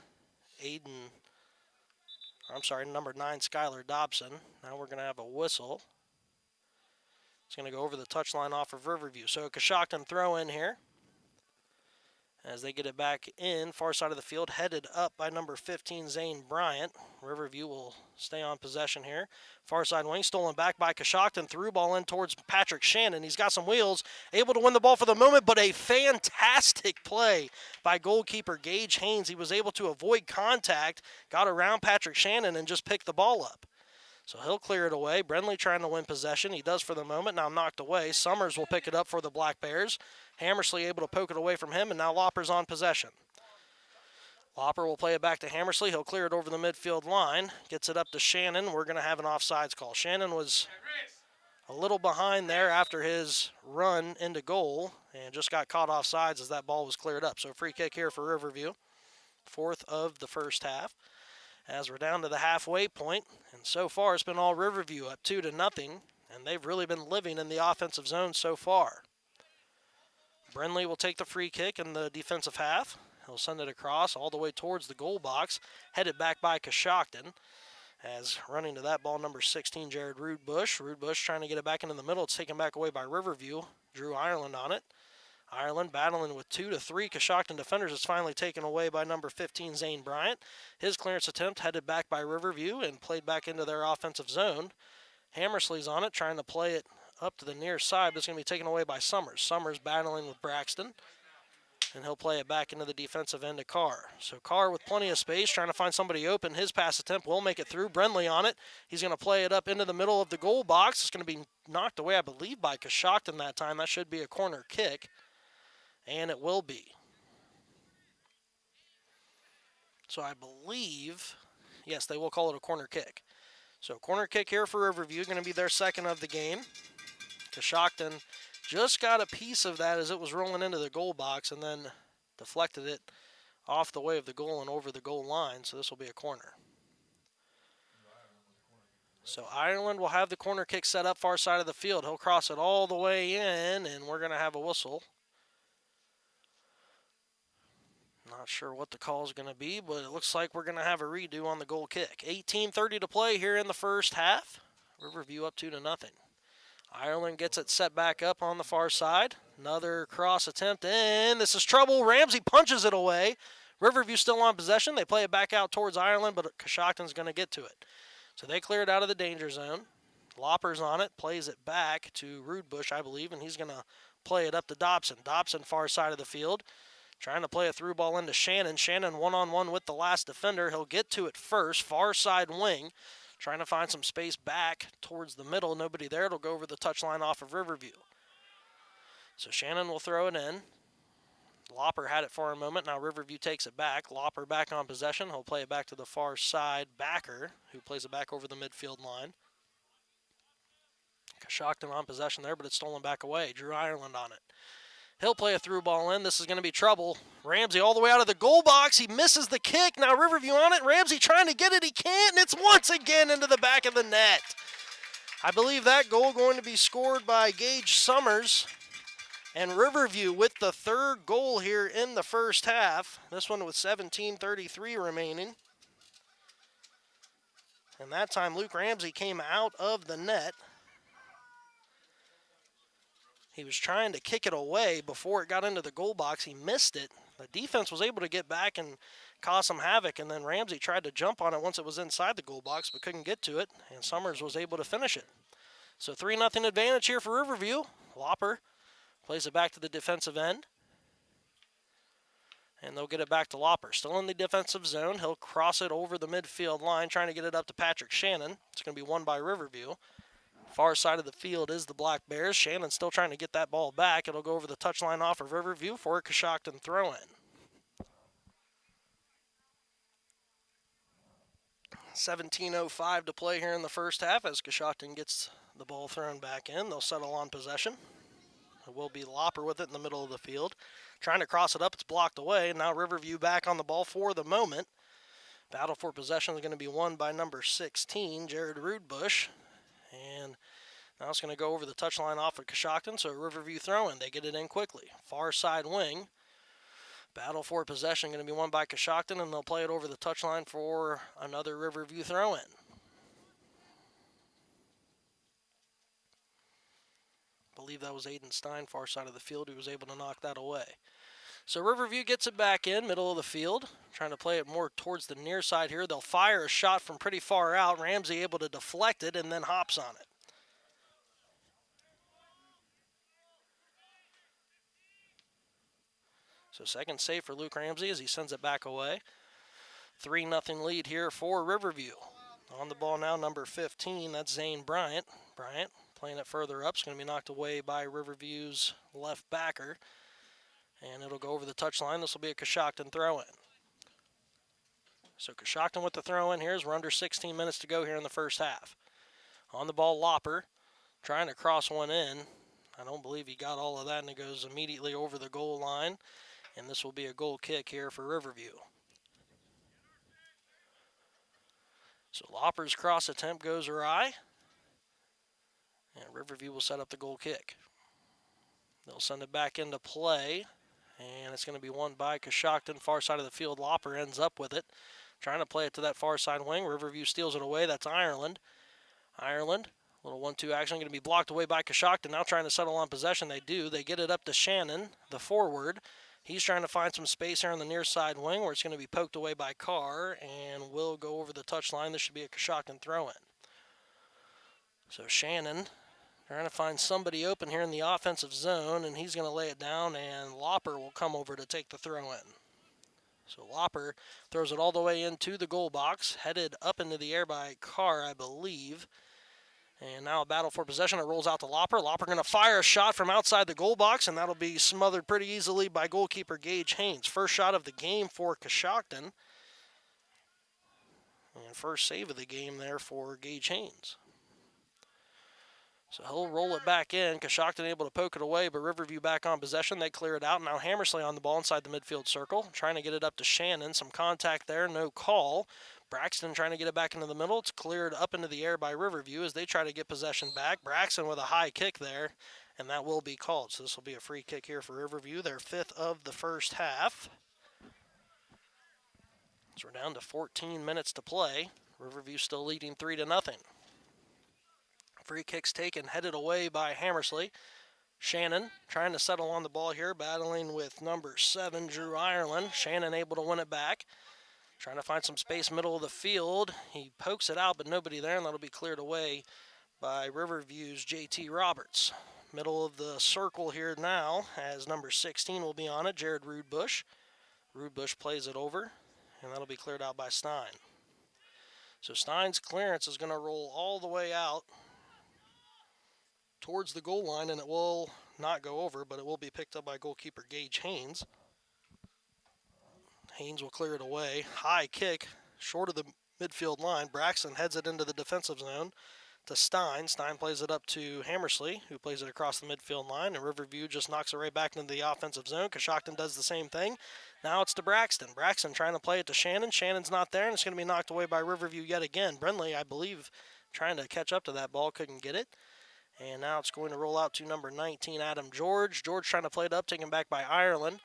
number 9, Skylar Dobson. Now we're going to have a whistle. It's going to go over the touchline off of Riverview. So Coshocton throw in here as they get it back in, far side of the field, headed up by number 15, Zane Bryant. Riverview will stay on possession here. Far side wing, stolen back by Coshocton, through ball in towards Patrick Shannon. He's got some wheels, able to win the ball for the moment, but a fantastic play by goalkeeper Gage Haynes. He was able to avoid contact, got around Patrick Shannon, and just picked the ball up. So he'll clear it away. Brenly trying to win possession. He does for the moment. Now knocked away. Summers will pick it up for the Black Bears. Hammersley able to poke it away from him, and now Lopper's on possession. Lopper will play it back to Hammersley. He'll clear it over the midfield line. Gets it up to Shannon. We're going to have an offsides call. Shannon was a little behind there after his run into goal and just got caught offsides as that ball was cleared up. So free kick here for Riverview. Fourth of the first half. As we're down to the halfway point, and so far it's been all Riverview up 2-0, and they've really been living in the offensive zone so far. Brenly will take the free kick in the defensive half. He'll send it across all the way towards the goal box, headed back by Coshocton. As running to that ball, number 16, Jared Rudebush. Rudebush trying to get it back into the middle. It's taken back away by Riverview. Drew Ireland on it. Ireland battling with 2 to 3 Coshocton defenders. Is finally taken away by number 15, Zane Bryant. His clearance attempt headed back by Riverview and played back into their offensive zone. Hammersley's on it, trying to play it up to the near side, but it's going to be taken away by Summers. Summers battling with Braxton, and he'll play it back into the defensive end to Carr. So Carr with plenty of space, trying to find somebody open. His pass attempt will make it through. Brenly on it. He's going to play it up into the middle of the goal box. It's going to be knocked away, I believe, by Coshocton that time. That should be a corner kick. And it will be. So I believe, yes, they will call it a corner kick. So corner kick here for Riverview, going to be their second of the game. Coshocton just got a piece of that as it was rolling into the goal box and then deflected it off the way of the goal and over the goal line. So this will be a corner. So Ireland will have the corner kick set up far side of the field. He'll cross it all the way in, and we're going to have a whistle. Not sure what the call is going to be, but it looks like we're going to have a redo on the goal kick. 18:30 to play here in the first half. Riverview up 2-0. Ireland gets it set back up on the far side. Another cross attempt, and this is trouble. Ramsey punches it away. Riverview still on possession. They play it back out towards Ireland, but Coshocton's going to get to it. So they clear it out of the danger zone. Lopper's on it, plays it back to Rudebush, I believe, and he's going to play it up to Dobson. Dobson far side of the field. Trying to play a through ball into Shannon. Shannon one-on-one with the last defender. He'll get to it first. Far side wing. Trying to find some space back towards the middle. Nobody there. It'll go over the touchline off of Riverview. So Shannon will throw it in. Lopper had it for a moment. Now Riverview takes it back. Lopper back on possession. He'll play it back to the far side backer, who plays it back over the midfield line. Coshocton on possession there, but it's stolen back away. Drew Ireland on it. He'll play a through ball in. This is going to be trouble. Ramsey all the way out of the goal box. He misses the kick. Now Riverview on it. Ramsey trying to get it. He can't, and it's once again into the back of the net. I believe that goal going to be scored by Gage Summers. And Riverview with the third goal here in the first half. This one with 17:33 remaining. And that time Luke Ramsey came out of the net. He was trying to kick it away before it got into the goal box. He missed it. The defense was able to get back and cause some havoc, and then Ramsey tried to jump on it once it was inside the goal box, but couldn't get to it, and Summers was able to finish it. So 3-0 advantage here for Riverview. Lopper plays it back to the defensive end, and they'll get it back to Lopper. Still in the defensive zone. He'll cross it over the midfield line, trying to get it up to Patrick Shannon. It's going to be won by Riverview. Far side of the field is the Black Bears. Shannon still trying to get that ball back. It'll go over the touchline off of Riverview for a Coshocton throw-in. 17:05 to play here in the first half as Coshocton gets the ball thrown back in. They'll settle on possession. It will be Lopper with it in the middle of the field. Trying to cross it up. It's blocked away. Now Riverview back on the ball for the moment. Battle for possession is going to be won by number 16, Jared Rudebush. And now it's going to go over the touchline off of Coshocton, so Riverview throw-in. They get it in quickly. Far side wing. Battle for possession going to be won by Coshocton, and they'll play it over the touchline for another Riverview throw-in. I believe that was Aiden Stein, far side of the field, who was able to knock that away. So Riverview gets it back in, middle of the field, trying to play it more towards the near side here. They'll fire a shot from pretty far out. Ramsey able to deflect it and then hops on it. So second save for Luke Ramsey as he sends it back away. 3-0 lead here for Riverview. On the ball now, number 15, that's Zane Bryant. Bryant playing it further up. It's going to be knocked away by Riverview's left backer. And it'll go over the touchline. This will be a Coshocton throw-in. So Coshocton with the throw-in here as we're under 16 minutes to go here in the first half. On the ball, Lopper trying to cross one in. I don't believe he got all of that, and it goes immediately over the goal line. And this will be a goal kick here for Riverview. So Lopper's cross attempt goes awry. And Riverview will set up the goal kick. They'll send it back into play. And it's going to be won by Coshocton, far side of the field. Lopper ends up with it. Trying to play it to that far side wing. Riverview steals it away. That's Ireland. Ireland, little 1-2 action. Going to be blocked away by Coshocton. Now trying to settle on possession. They do. They get it up to Shannon, the forward. He's trying to find some space here on the near side wing where it's going to be poked away by Carr and will go over the touchline. This should be a Coshocton throw-in. So Shannon trying to find somebody open here in the offensive zone, and he's going to lay it down, and Lopper will come over to take the throw-in. So Lopper throws it all the way into the goal box, headed up into the air by Carr, I believe. And now a battle for possession. It rolls out to Lopper. Lopper going to fire a shot from outside the goal box, and that'll be smothered pretty easily by goalkeeper Gage Haynes. First shot of the game for Coshocton. And first save of the game there for Gage Haynes. So he'll roll it back in. Coshocton able to poke it away, but Riverview back on possession. They clear it out. Now Hammersley on the ball inside the midfield circle, trying to get it up to Shannon. Some contact there, no call. Braxton trying to get it back into the middle. It's cleared up into the air by Riverview as they try to get possession back. Braxton with a high kick there, and that will be called. So this will be a free kick here for Riverview, their 5th of the first half. So we're down to 14 minutes to play. Riverview still leading 3-0. Free kicks taken, headed away by Hammersley. Shannon trying to settle on the ball here, battling with number 7, Drew Ireland. Shannon able to win it back. Trying to find some space middle of the field. He pokes it out, but nobody there, and that'll be cleared away by Riverview's J.T. Roberts. Middle of the circle here now, as number 16 will be on it, Jared Rudebush. Rudebush plays it over, and that'll be cleared out by Stein. So Stein's clearance is going to roll all the way out towards the goal line, and it will not go over, but it will be picked up by goalkeeper Gage Haynes. Haynes will clear it away. High kick, short of the midfield line. Braxton heads it into the defensive zone to Stein. Stein plays it up to Hammersley, who plays it across the midfield line, and Riverview just knocks it right back into the offensive zone. Coshocton does the same thing. Now it's to Braxton. Braxton trying to play it to Shannon. Shannon's not there, and it's going to be knocked away by Riverview yet again. Brindley, I believe, trying to catch up to that ball, couldn't get it. And now it's going to roll out to number 19, Adam George. George trying to play it up, taken back by Ireland.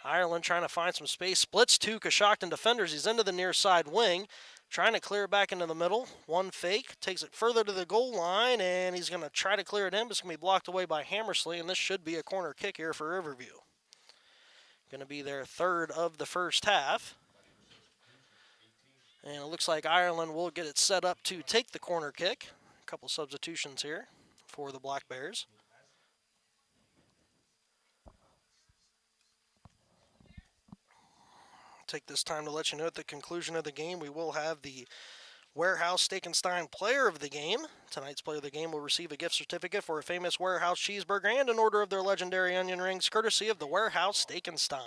Ireland trying to find some space, splits 2 Coshocton defenders. He's into the near side wing, trying to clear back into the middle. One fake, takes it further to the goal line, and he's going to try to clear it in, but it's going to be blocked away by Hammersley, and this should be a corner kick here for Riverview. Going to be their 3rd of the first half. And it looks like Ireland will get it set up to take the corner kick. A couple substitutions here for the Black Bears. Take this time to let you know at the conclusion of the game, we will have the Warehouse Steak and Stein Player of the Game. Tonight's Player of the Game will receive a gift certificate for a famous Warehouse cheeseburger and an order of their legendary onion rings, courtesy of the Warehouse Steak and Stein.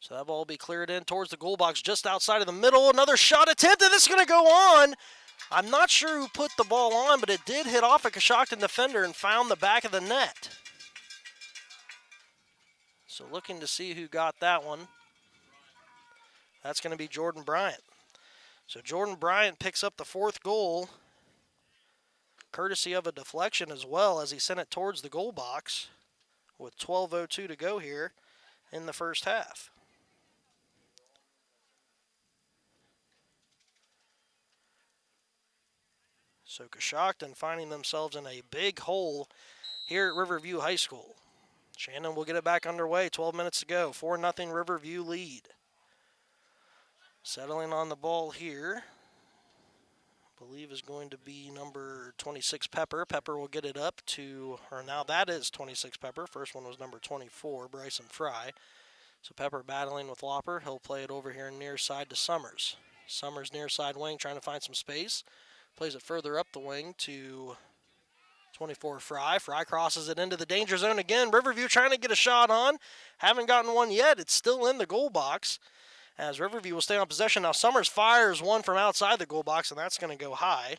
So that ball will be cleared in towards the goal box just outside of the middle. Another shot attempt, and this is going to go on. I'm not sure who put the ball on, but it did hit off a Coshocton defender and found the back of the net. So looking to see who got that one. That's going to be Jordan Bryant. So Jordan Bryant picks up the 4th goal, courtesy of a deflection as well, as he sent it towards the goal box with 12:02 to go here in the first half. So Coshocton finding themselves in a big hole here at Riverview High School. Shannon will get it back underway. 12 minutes to go. 4-0 Riverview lead. Settling on the ball here, I believe is going to be number 26, Pepper. Pepper will get it up to, or now that is 26, Pepper. First one was number 24, Bryson Fry. So Pepper battling with Lopper. He'll play it over here near side to Summers. Summers near side wing trying to find some space. Plays it further up the wing to 24 Fry. Fry crosses it into the danger zone again. Riverview trying to get a shot on. Haven't gotten one yet. It's still in the goal box as Riverview will stay on possession. Now Summers fires one from outside the goal box, and that's going to go high.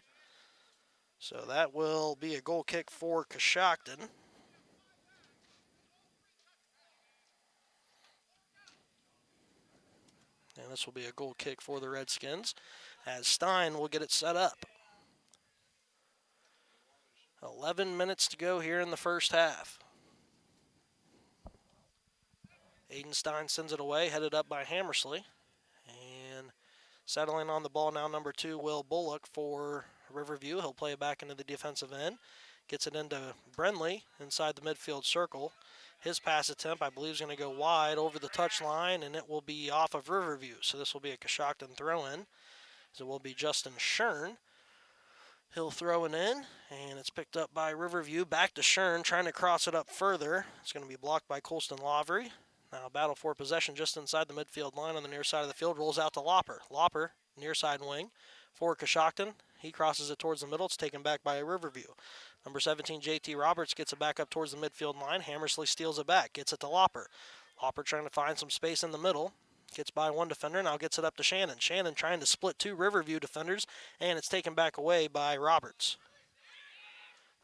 So that will be a goal kick for Coshocton. And this will be a goal kick for the Redskins as Stein will get it set up. 11 minutes to go here in the first half. Aiden Stein sends it away, headed up by Hammersley. And settling on the ball now, number 2, Will Bullock for Riverview. He'll play it back into the defensive end. Gets it into Brenly inside the midfield circle. His pass attempt, I believe, is going to go wide over the touchline, and it will be off of Riverview. So this will be a Coshocton throw-in. So it will be Justin Shern. He'll throw it in, and it's picked up by Riverview. Back to Shern, trying to cross it up further. It's going to be blocked by Colston Lavery. Now battle for possession just inside the midfield line on the near side of the field. Rolls out to Lopper. Lopper, near side wing for Coshocton. He crosses it towards the middle. It's taken back by Riverview. Number 17, J.T. Roberts gets it back up towards the midfield line. Hammersley steals it back. Gets it to Lopper. Lopper trying to find some space in the middle. Gets by one defender. Now gets it up to Shannon. Shannon trying to split 2 Riverview defenders. And it's taken back away by Roberts.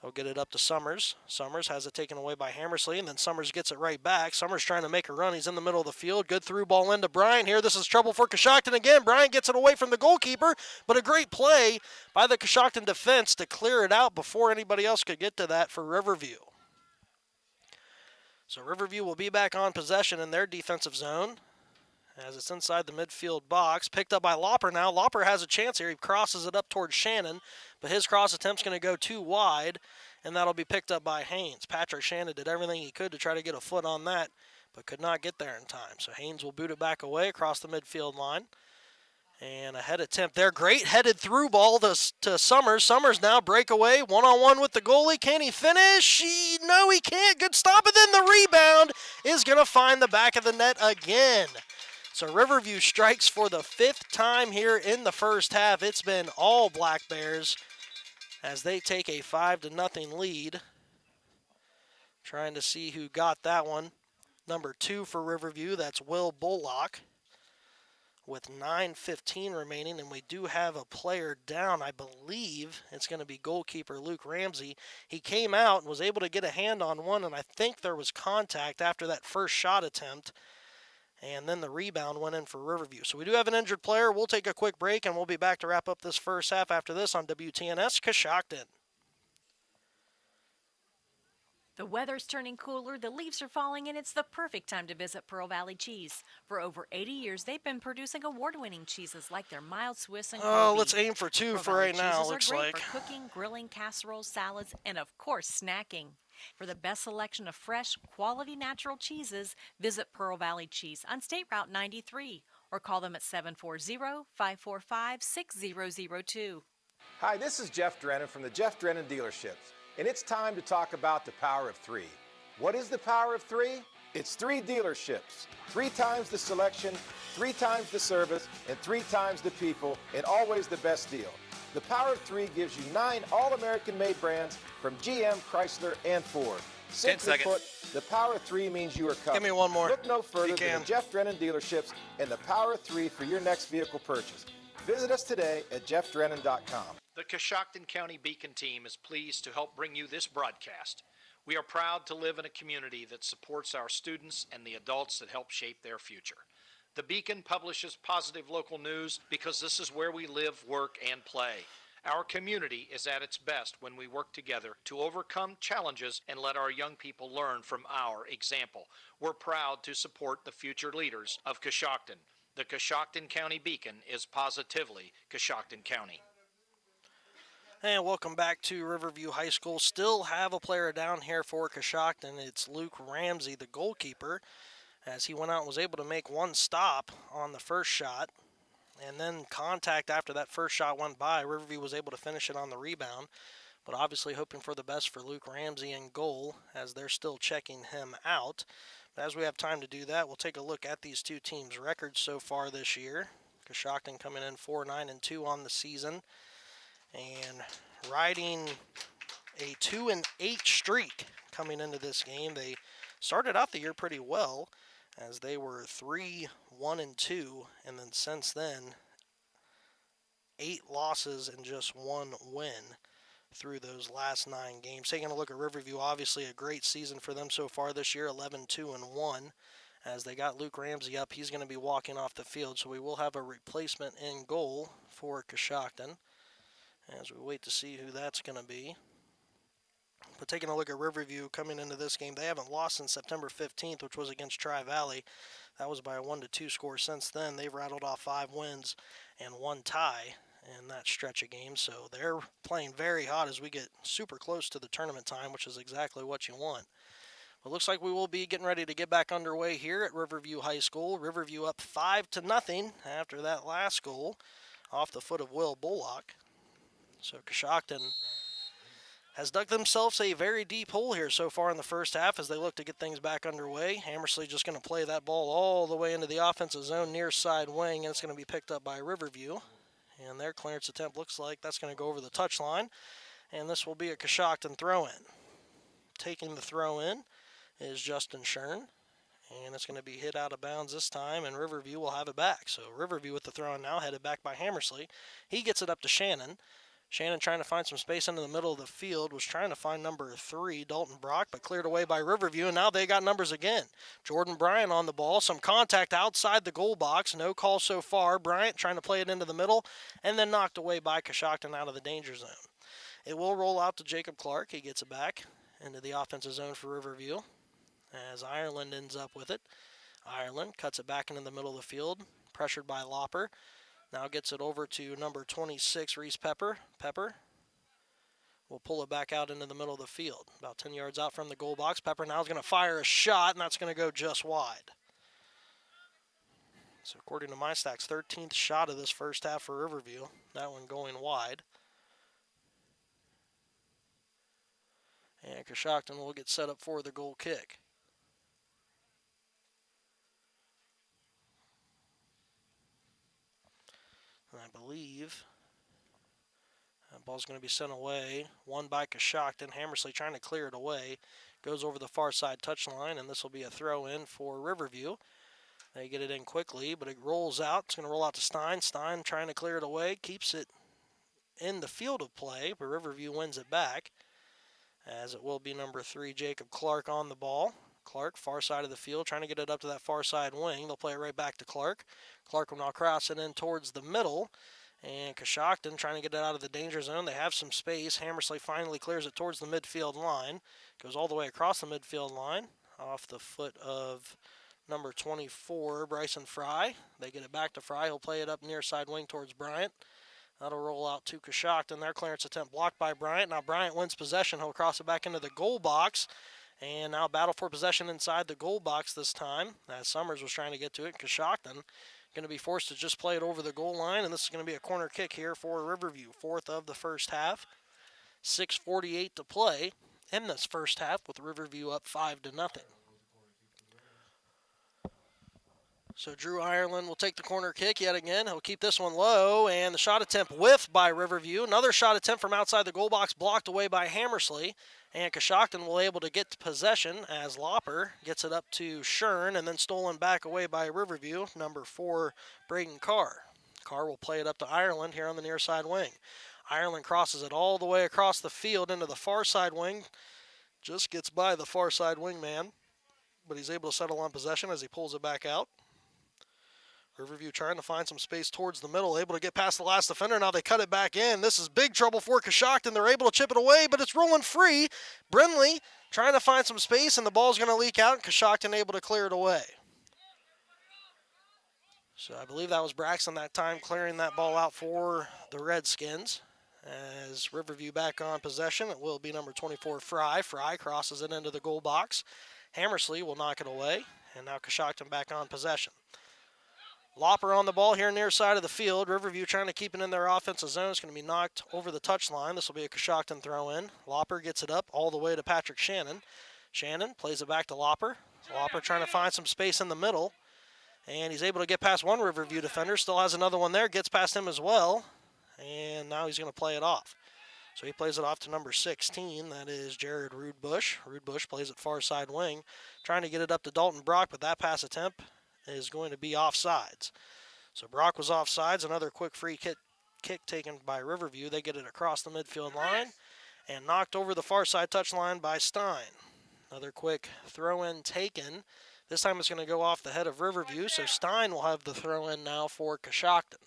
They'll get it up to Summers. Summers has it taken away by Hammersley, and then Summers gets it right back. Summers trying to make a run. He's in the middle of the field. Good through ball into Bryan here. This is trouble for Coshocton again. Bryan gets it away from the goalkeeper, but a great play by the Coshocton defense to clear it out before anybody else could get to that for Riverview. So Riverview will be back on possession in their defensive zone as it's inside the midfield box. Picked up by Lopper now. Lopper has a chance here. He crosses it up towards Shannon, but his cross attempt's going to go too wide, and that'll be picked up by Haynes. Patrick Shannon did everything he could to try to get a foot on that, but could not get there in time. So Haynes will boot it back away across the midfield line. And a head attempt there. Great headed through ball to Summers. Summers now breakaway. One-on-one with the goalie. Can he finish? No, he can't. Good stop. And then the rebound is going to find the back of the net again. So Riverview strikes for the 5th time here in the first half. It's been all Black Bears as they take a 5-0 lead. Trying to see who got that one. Number 2 for Riverview, that's Will Bullock, with 9:15 remaining, and we do have a player down. I believe it's going to be goalkeeper Luke Ramsey. He came out and was able to get a hand on one, and I think there was contact after that first shot attempt. And then the rebound went in for Riverview. So we do have an injured player. We'll take a quick break, and we'll be back to wrap up this first half after this on WTNS Coshocton. The weather's turning cooler, the leaves are falling, and it's the perfect time to visit Pearl Valley Cheese. For over 80 years, they've been producing award-winning cheeses like their mild Swiss and Colby. Let's aim for 2 for right now, looks like. For cooking, grilling, casseroles, salads, and of course, snacking. For the best selection of fresh, quality natural cheeses, visit Pearl Valley Cheese on State Route 93 or call them at 740-545-6002. Hi, this is Jeff Drennan from the Jeff Drennan Dealerships, and it's time to talk about the power of 3. What is the power of 3? It's 3 dealerships, 3 times the selection, 3 times the service, and 3 times the people, and always the best deal. The Power of 3 gives you 9 all-American made brands from GM, Chrysler, and Ford. Simply put, the Power of 3 means you are covered. Give me one more. Look no further than the Jeff Drennan Dealerships and the Power of 3 for your next vehicle purchase. Visit us today at jeffdrennan.com. The Coshocton County Beacon team is pleased to help bring you this broadcast. We are proud to live in a community that supports our students and the adults that help shape their future. The Beacon publishes positive local news because this is where we live, work, and play. Our community is at its best when we work together to overcome challenges and let our young people learn from our example. We're proud to support the future leaders of Coshocton. The Coshocton County Beacon is positively Coshocton County. And welcome back to Riverview High School. Still have a player down here for Coshocton. It's Luke Ramsey, the goalkeeper, as he went out and was able to make one stop on the first shot. And then contact after that first shot went by. Riverview was able to finish it on the rebound. But obviously hoping for the best for Luke Ramsey in goal as they're still checking him out. But as we have time to do that, we'll take a look at these two teams' records so far this year. Coshocton coming in 4-9-2 on the season, and riding a 2-8 streak coming into this game. They started out the year pretty well as they were 3-1-2, and then since then 8 losses and just 1 win through those last 9 games. Taking a look at Riverview, obviously a great season for them so far this year, 11-2-1. As they got Luke Ramsey up, he's going to be walking off the field, so we will have a replacement in goal for Coshocton as we wait to see who that's going to be. But taking a look at Riverview coming into this game, they haven't lost since September 15th, which was against Tri-Valley. That was by a 1-2 score. Since then, they've rattled off 5 wins and 1 tie in that stretch of games. So they're playing very hot as we get super close to the tournament time, which is exactly what you want. It looks like we will be getting ready to get back underway here at Riverview High School. Riverview up 5-0 after that last goal off the foot of Will Bullock. So Coshocton has dug themselves a very deep hole here so far in the first half as they look to get things back underway. Hammersley just going to play that ball all the way into the offensive zone near side wing, and it's going to be picked up by Riverview. And their clearance attempt looks like that's going to go over the touchline, and this will be a Coshocton throw-in. Taking the throw-in is Justin Shern, and it's going to be hit out of bounds this time, and Riverview will have it back. So Riverview with the throw-in now, headed back by Hammersley. He gets it up to Shannon. Shannon trying to find some space into the middle of the field, was trying to find number 3, Dalton Brock, but cleared away by Riverview, and now they got numbers again. Jordan Bryant on the ball, some contact outside the goal box, no call so far. Bryant trying to play it into the middle, and then knocked away by Coshocton out of the danger zone. It will roll out to Jacob Clark. He gets it back into the offensive zone for Riverview as Ireland ends up with it. Ireland cuts it back into the middle of the field, pressured by Lopper. Now gets it over to number 26, Reese Pepper. Pepper will pull it back out into the middle of the field, about 10 yards out from the goal box. Pepper now is going to fire a shot, and that's going to go just wide. So according to my stats, 13th shot of this first half for Riverview. That one going wide. And Coshocton will get set up for the goal kick. And I believe that ball's going to be sent away. One by Coshocton. Hammersley trying to clear it away. Goes over the far side touchline, and this will be a throw-in for Riverview. They get it in quickly, but it rolls out. It's going to roll out to Stein. Stein trying to clear it away. Keeps it in the field of play, but Riverview wins it back, as it will be number 3, Jacob Clark on the ball. Clark, far side of the field, trying to get it up to that far side wing. They'll play it right back to Clark. Clark will now cross it in towards the middle. And Coshocton trying to get it out of the danger zone. They have some space. Hammersley finally clears it towards the midfield line. Goes all the way across the midfield line. Off the foot of number 24, Bryson Fry. They get it back to Fry. He'll play it up near side wing towards Bryant. That'll roll out to Coshocton. Their clearance attempt blocked by Bryant. Now Bryant wins possession. He'll cross it back into the goal box. And now battle for possession inside the goal box this time, as Summers was trying to get to it. Coshocton going to be forced to just play it over the goal line, and this is going to be a corner kick here for Riverview. 4th of the first half. 6:48 to play in this first half with Riverview up 5-0. So Drew Ireland will take the corner kick yet again. He'll keep this one low, and the shot attempt whiffed by Riverview. Another shot attempt from outside the goal box blocked away by Hammersley. And Coshocton will able to get possession as Lopper gets it up to Shern, and then stolen back away by Riverview, number 4, Braden Carr. Carr will play it up to Ireland here on the near side wing. Ireland crosses it all the way across the field into the far side wing. Just gets by the far side wing man, but he's able to settle on possession as he pulls it back out. Riverview trying to find some space towards the middle, able to get past the last defender. Now they cut it back in. This is big trouble for Coshocton. They're able to chip it away, but it's rolling free. Brinley trying to find some space, and the ball's going to leak out, and Coshocton able to clear it away. So I believe that was Braxton that time clearing that ball out for the Redskins. As Riverview back on possession, it will be number 24, Fry. Fry crosses it into the goal box. Hammersley will knock it away, and now Coshocton back on possession. Lopper on the ball here near side of the field. Riverview trying to keep it in their offensive zone. It's going to be knocked over the touchline. This will be a Coshocton throw in. Lopper gets it up all the way to Patrick Shannon. Shannon plays it back to Lopper. Lopper trying to find some space in the middle. And he's able to get past one Riverview defender. Still has another one there. Gets past him as well. And now he's going to play it off. So he plays it off to number 16. That is Jared Rudebush. Rudebush plays it far side wing. Trying to get it up to Dalton Brock, but that pass attempt is going to be offsides. So Brock was offsides. Another quick free kick taken by Riverview. They get it across the midfield line and knocked over the far side touchline by Stein. Another quick throw-in taken. This time it's going to go off the head of Riverview, so Stein will have the throw-in now for Coshocton.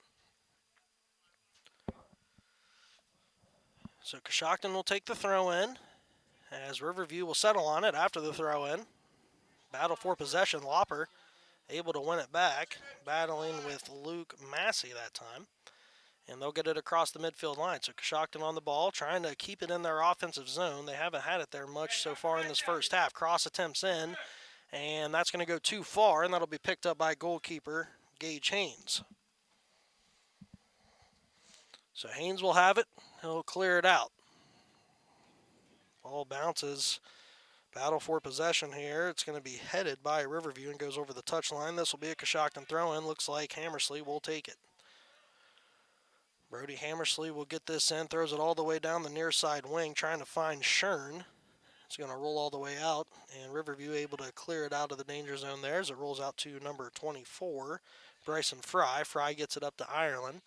So Coshocton will take the throw-in as Riverview will settle on it after the throw-in. Battle for possession. Lopper able to win it back, battling with Luke Massey that time. And they'll get it across the midfield line. So Coshocton on the ball, trying to keep it in their offensive zone. They haven't had it there much so far in this first half. Cross attempts in, and that's going to go too far, and that'll be picked up by goalkeeper Gage Haynes. So Haynes will have it. He'll clear it out. Ball bounces. Battle for possession here. It's going to be headed by Riverview and goes over the touchline. This will be a Coshocton throw-in. Looks like Hammersley will take it. Brody Hammersley will get this in, throws it all the way down the near side wing, trying to find Shern. It's going to roll all the way out, and Riverview able to clear it out of the danger zone there as it rolls out to number 24, Bryson Fry. Fry gets it up to Ireland.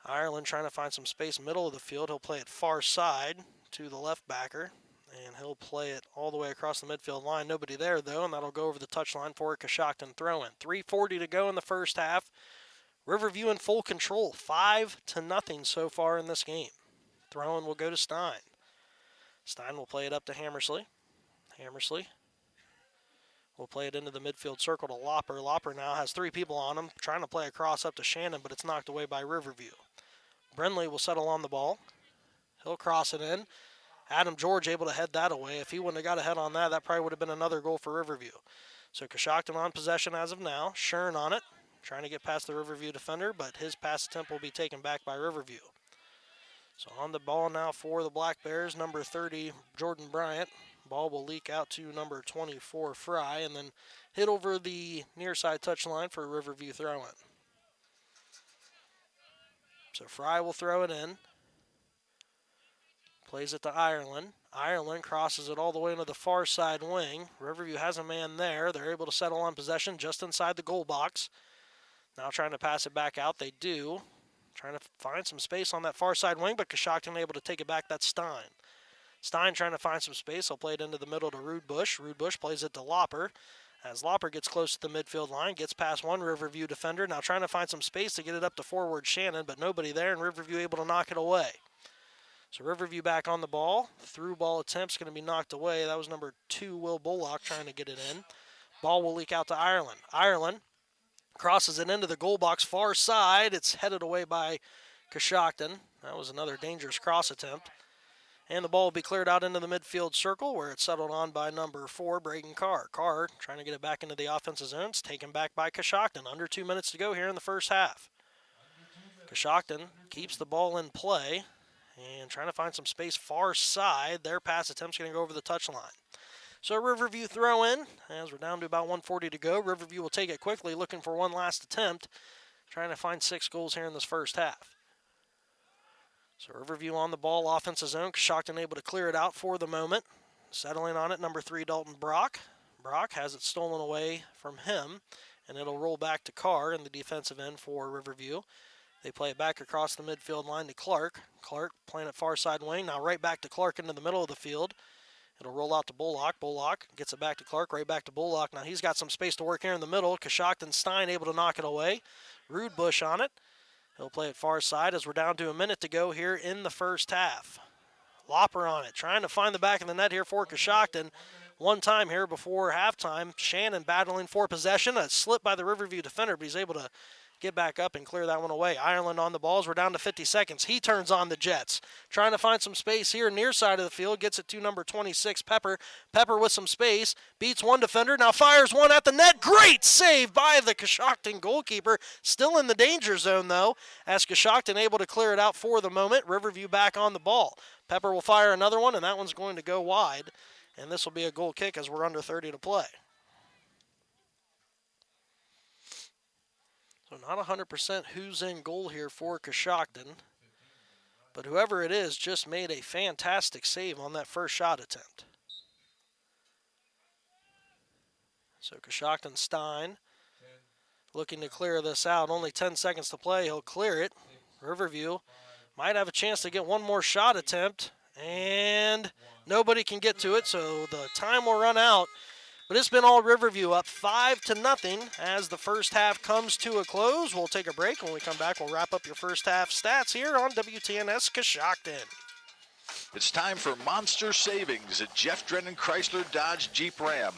Ireland trying to find some space middle of the field. He'll play it far side to the left backer, and he'll play it all the way across the midfield line. Nobody there, though, and that'll go over the touchline for a Coshocton throw-in. 3:40 to go in the first half. Riverview in full control, 5-0 so far in this game. Throw-in will go to Stein. Stein will play it up to Hammersley. Hammersley will play it into the midfield circle to Lopper. Lopper now has three people on him, trying to play a cross up to Shannon, but it's knocked away by Riverview. Brindley will settle on the ball. He'll cross it in. Adam George able to head that away. If he wouldn't have got a head on that, that probably would have been another goal for Riverview. So Coshocton on possession as of now. Shern on it. Trying to get past the Riverview defender, but his pass attempt will be taken back by Riverview. So on the ball now for the Black Bears, number 30, Jordan Bryant. Ball will leak out to number 24, Fry, and then hit over the near side touchline for a Riverview throw-in. So Fry will throw it in. Plays it to Ireland. Ireland crosses it all the way into the far side wing. Riverview has a man there. They're able to settle on possession just inside the goal box. Now trying to pass it back out. They do. Trying to find some space on that far side wing, but Coshocton able to take it back. That's Stein. Stein trying to find some space. He'll play it into the middle to Rudebush. Rudebush plays it to Lopper. As Lopper gets close to the midfield line, gets past one Riverview defender. Now trying to find some space to get it up to forward Shannon, but nobody there, and Riverview able to knock it away. So Riverview back on the ball. Through ball attempt's going to be knocked away. That was number 2, Will Bullock, trying to get it in. Ball will leak out to Ireland. Ireland crosses it into the goal box far side. It's headed away by Coshocton. That was another dangerous cross attempt. And the ball will be cleared out into the midfield circle where it's settled on by number 4, Braden Carr. Carr trying to get it back into the offensive zone. It's taken back by Coshocton. Under 2 minutes to go here in the first half. Coshocton keeps the ball in play and trying to find some space far side. Their pass attempt's going to go over the touchline. So Riverview throw in, as we're down to about 1:40 to go. Riverview will take it quickly, looking for one last attempt, trying to find 6 goals here in this first half. So Riverview on the ball, offensive zone. Coshocton able to clear it out for the moment. Settling on it, number 3, Dalton Brock. Brock has it stolen away from him, and it'll roll back to Carr in the defensive end for Riverview. They play it back across the midfield line to Clark. Clark playing it far side wing. Now right back to Clark into the middle of the field. It'll roll out to Bullock. Bullock gets it back to Clark, right back to Bullock. Now he's got some space to work here in the middle. Coshocton Stein able to knock it away. Rudebush on it. He'll play it far side as we're down to a minute to go here in the first half. Lopper on it, trying to find the back of the net here for Coshocton. One time here before halftime. Shannon battling for possession. A slip by the Riverview defender, but he's able to get back up and clear that one away. Ireland on the balls. We're down to 50 seconds. He turns on the Jets. Trying to find some space here near side of the field. Gets it to number 26, Pepper. Pepper with some space. Beats one defender. Now fires one at the net. Great save by the Coshocton goalkeeper. Still in the danger zone, though, as Coshocton able to clear it out for the moment. Riverview back on the ball. Pepper will fire another one, and that one's going to go wide. And this will be a goal kick as we're under 30 to play. So not 100% who's in goal here for Coshocton. But whoever it is just made a fantastic save on that first shot attempt. So Coshocton Stein looking to clear this out. Only 10 seconds to play. He'll clear it. Riverview might have a chance to get one more shot attempt. And nobody can get to it, so the time will run out. But it's been all Riverview up 5-0 as the first half comes to a close. We'll take a break. When we come back, we'll wrap up your first half stats here on WTNS Coshocton. It's time for Monster Savings at Jeff Drennan Chrysler Dodge Jeep Ram.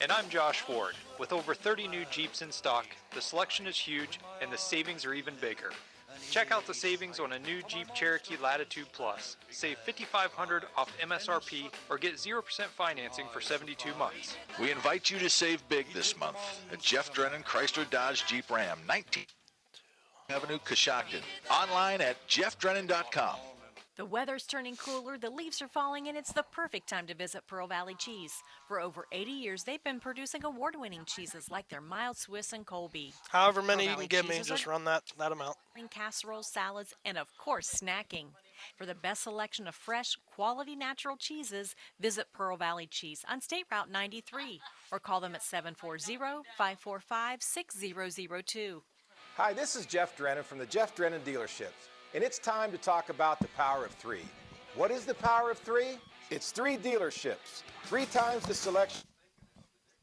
And I'm Josh Ford. With over 30 new Jeeps in stock, the selection is huge and the savings are even bigger. Check out the savings on a new Jeep Cherokee Latitude Plus. Save $5,500 off MSRP or get 0% financing for 72 months. We invite you to save big this month at Jeff Drennan Chrysler Dodge Jeep Ram, 19th Avenue, Coshocton. Online at jeffdrennan.com. The weather's turning cooler, the leaves are falling, and it's the perfect time to visit Pearl Valley Cheese. For over 80 years, they've been producing award-winning cheeses like their mild Swiss and Colby. However many Pearl you Valley can give me, cheeses just are run that amount. in casseroles, salads, and of course, snacking. For the best selection of fresh, quality natural cheeses, visit Pearl Valley Cheese on State Route 93 or call them at 740-545-6002. Hi, this is Jeff Drennan from the Jeff Drennan Dealerships, and it's time to talk about the power of three. What is the power of three? It's 3 dealerships, 3 times the selection,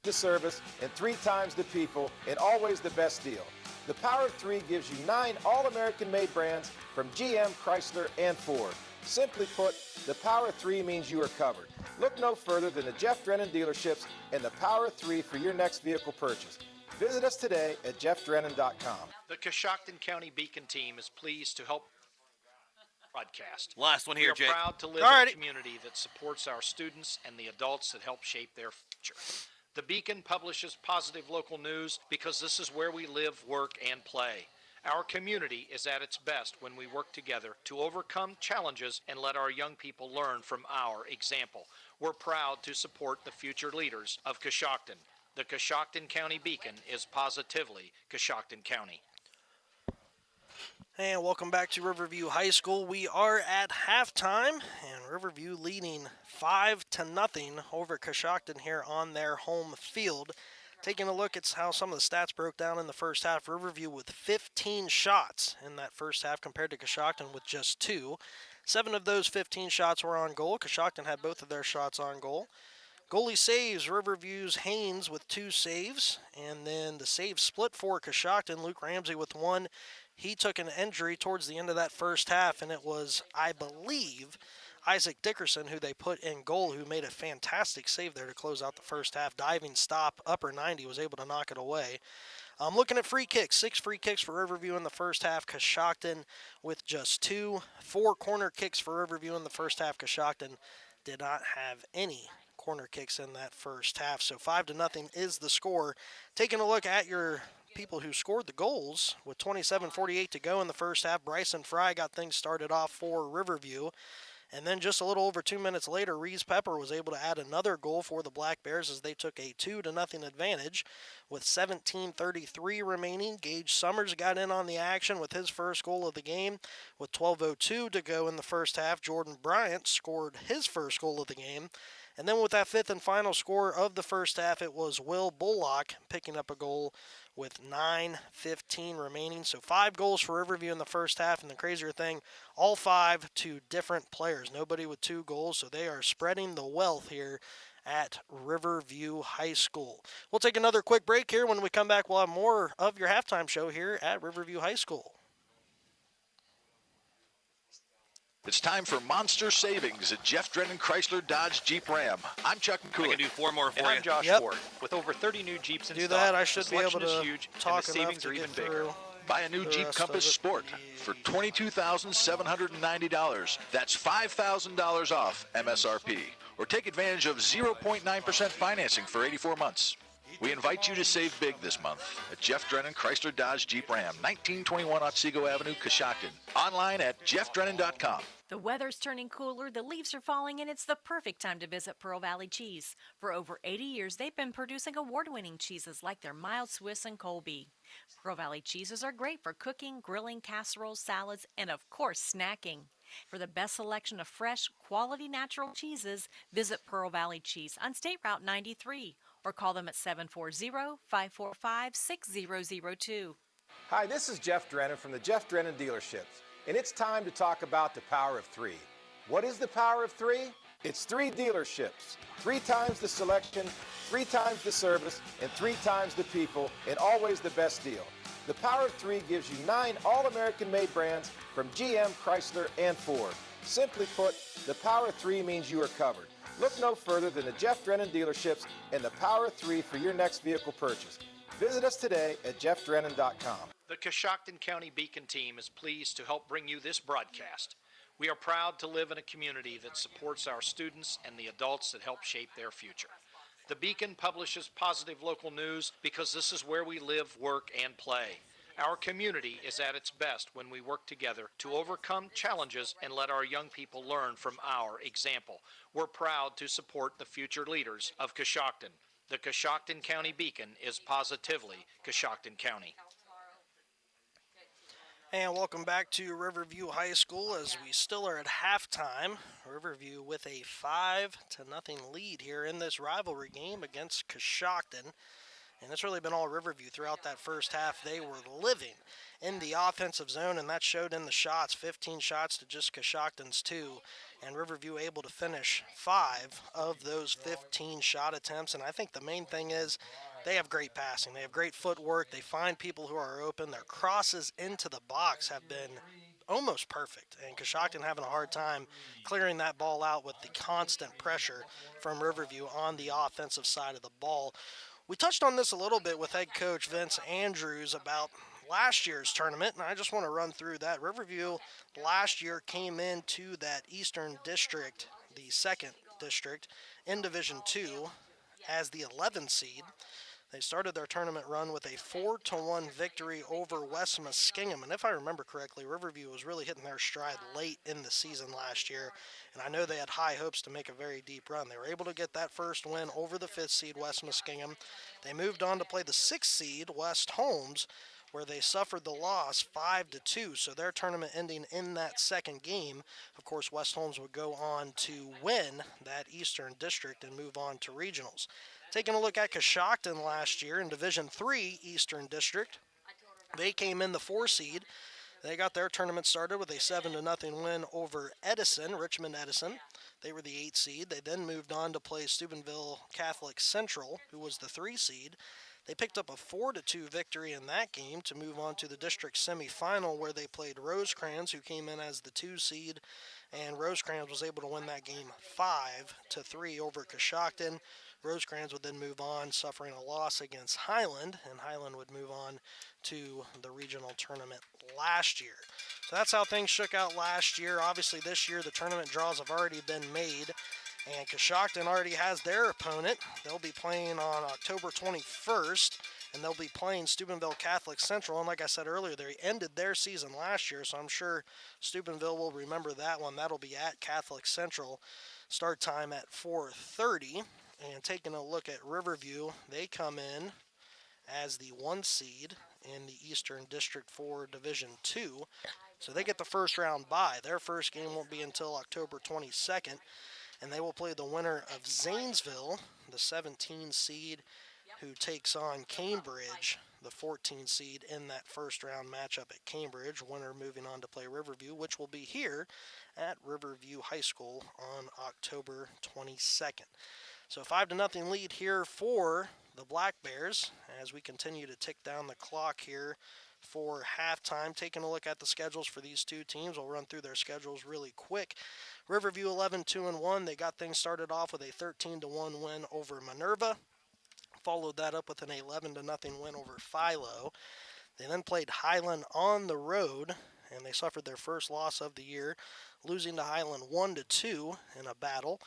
the service, and 3 times the people, and always the best deal. The power of 3 gives you 9 all-American made brands from GM, Chrysler, and Ford. Simply put, the power of 3 means you are covered. Look no further than the Jeff Drennan Dealerships and the power of 3 for your next vehicle purchase. Visit us today at jeffdrennan.com. The Coshocton County Beacon team is pleased to help broadcast. Last one here, We Jake. are proud to live in a community that supports our students and the adults that help shape their future. The Beacon publishes positive local news because this is where we live, work, and play. Our community is at its best when we work together to overcome challenges and let our young people learn from our example. We're proud to support the future leaders of Coshocton. The Coshocton County Beacon is positively Coshocton County. And welcome back to Riverview High School. We are at halftime, and Riverview leading 5-0 over Coshocton here on their home field. Taking a look at how some of the stats broke down in the first half. Riverview with 15 shots in that first half compared to Coshocton with just 2. 7 of those 15 shots were on goal. Coshocton had both of their shots on goal. Goalie saves, Riverview's Haynes with 2 saves, and then the save split for Coshocton, Luke Ramsey with 1. He took an injury towards the end of that first half, and it was, I believe, Isaac Dickerson, who they put in goal, who made a fantastic save there to close out the first half. Diving stop, upper 90, was able to knock it away. Looking at free kicks, 6 free kicks for Riverview in the first half. Coshocton with just 2. 4 corner kicks for Riverview in the first half. Coshocton did not have any corner kicks in that first half. So 5-0 is the score. Taking a look at your people who scored the goals with 27:48 to go in the first half. Bryson Fry got things started off for Riverview. And then just a little over 2 minutes later, Reese Pepper was able to add another goal for the Black Bears as they took a 2-0 advantage with 17:33 remaining. Gage Summers got in on the action with his first goal of the game. With 12:02 to go in the first half, Jordan Bryant scored his first goal of the game. And then with that 5th and final score of the first half, it was Will Bullock picking up a goal with 9:15 remaining. So 5 goals for Riverview in the first half. And the crazier thing, all 5 to different players. Nobody with 2 goals. So they are spreading the wealth here at Riverview High School. We'll take another quick break here. When we come back, we'll have more of your halftime show here at Riverview High School. It's time for Monster Savings at Jeff Drennan Chrysler Dodge Jeep Ram. I'm Chuck I McCool. can do 4 more for And you. I'm Josh Yep. Ford. With over 30 new Jeeps in Do stock, that. I the should be able selection is to huge, and talk the enough savings to are get even bigger. through Buy a new the Jeep rest Compass of it. Sport for $22,790. That's $5,000 off MSRP. Or take advantage of 0.9% financing for 84 months. We invite you to save big this month at Jeff Drennan Chrysler Dodge Jeep Ram, 1921 Otsego Avenue, Coshocton. Online at jeffdrennan.com. The weather's turning cooler, the leaves are falling, and it's the perfect time to visit Pearl Valley Cheese. For over 80 years, they've been producing award-winning cheeses like their mild Swiss and Colby. Pearl Valley cheeses are great for cooking, grilling, casseroles, salads, and of course, snacking. For the best selection of fresh, quality natural cheeses, visit Pearl Valley Cheese on State Route 93 or call them at 740-545-6002. Hi, this is Jeff Drennan from the Jeff Drennan Dealerships, and it's time to talk about the power of three. What is the power of three? It's 3 dealerships, 3 times the selection, 3 times the service, and 3 times the people, and always the best deal. The power of 3 gives you 9 all-American made brands from GM, Chrysler, and Ford. Simply put, the power of 3 means you are covered. Look no further than the Jeff Drennan Dealerships and the power of 3 for your next vehicle purchase. Visit us today at jeffdrennan.com. The Coshocton County Beacon team is pleased to help bring you this broadcast. We are proud to live in a community that supports our students and the adults that help shape their future. The Beacon publishes positive local news because this is where we live, work, and play. Our community is at its best when we work together to overcome challenges and let our young people learn from our example. We're proud to support the future leaders of Coshocton. The Coshocton County Beacon is positively Coshocton County. And welcome back to Riverview High School as we still are at halftime. Riverview with a 5-0 lead here in this rivalry game against Coshocton. And it's really been all Riverview throughout that first half. They were living in the offensive zone, and that showed in the shots. 15 shots to just Coshocton's 2. And Riverview able to finish 5 of those 15 shot attempts. And I think the main thing is they have great passing. They have great footwork. They find people who are open. Their crosses into the box have been almost perfect. And Coshocton having a hard time clearing that ball out with the constant pressure from Riverview on the offensive side of the ball. We touched on this a little bit with head coach Vince Andrews about last year's tournament, and I just want to run through that. Riverview last year came into that Eastern District, the second district, in Division II as the 11th seed. They started their tournament run with a 4-1 victory over West Muskingum. And if I remember correctly, Riverview was really hitting their stride late in the season last year. And I know they had high hopes to make a very deep run. They were able to get that first win over the 5th seed West Muskingum. They moved on to play the 6th seed West Holmes, where they suffered the loss 5-2. So their tournament ending in that second game. Of course, West Holmes would go on to win that Eastern District and move on to regionals. Taking a look at Coshocton last year in Division III Eastern District, they came in the 4 seed. They got their tournament started with a 7-0 win over Edison, Richmond Edison. They were the 8 seed. They then moved on to play Steubenville Catholic Central, who was the 3 seed. They picked up a 4-2 victory in that game to move on to the district semifinal, where they played Rosecrans, who came in as the 2 seed. And Rosecrans was able to win that game 5-3 over Coshocton. Rosecrans would then move on, suffering a loss against Highland, and Highland would move on to the regional tournament last year. So that's how things shook out last year. Obviously this year the tournament draws have already been made, and Coshocton already has their opponent. They'll be playing on October 21st, and they'll be playing Steubenville Catholic Central. And like I said earlier, they ended their season last year, so I'm sure Steubenville will remember that one. That'll be at Catholic Central. Start time at 4:30. And taking a look at Riverview, they come in as the 1 seed in the Eastern District 4 Division II. So they get the first round bye. Their first game won't be until October 22nd. And they will play the winner of Zanesville, the 17 seed, who takes on Cambridge, the 14 seed, in that first round matchup at Cambridge. Winner moving on to play Riverview, which will be here at Riverview High School on October 22nd. So 5-0 lead here for the Black Bears as we continue to tick down the clock here for halftime. Taking a look at the schedules for these two teams, we'll run through their schedules really quick. Riverview 11-2-1. They got things started off with a 13-1 win over Minerva. Followed that up with an 11-0 win over Philo. They then played Highland on the road, and they suffered their first loss of the year, losing to Highland 1-2 in a battle.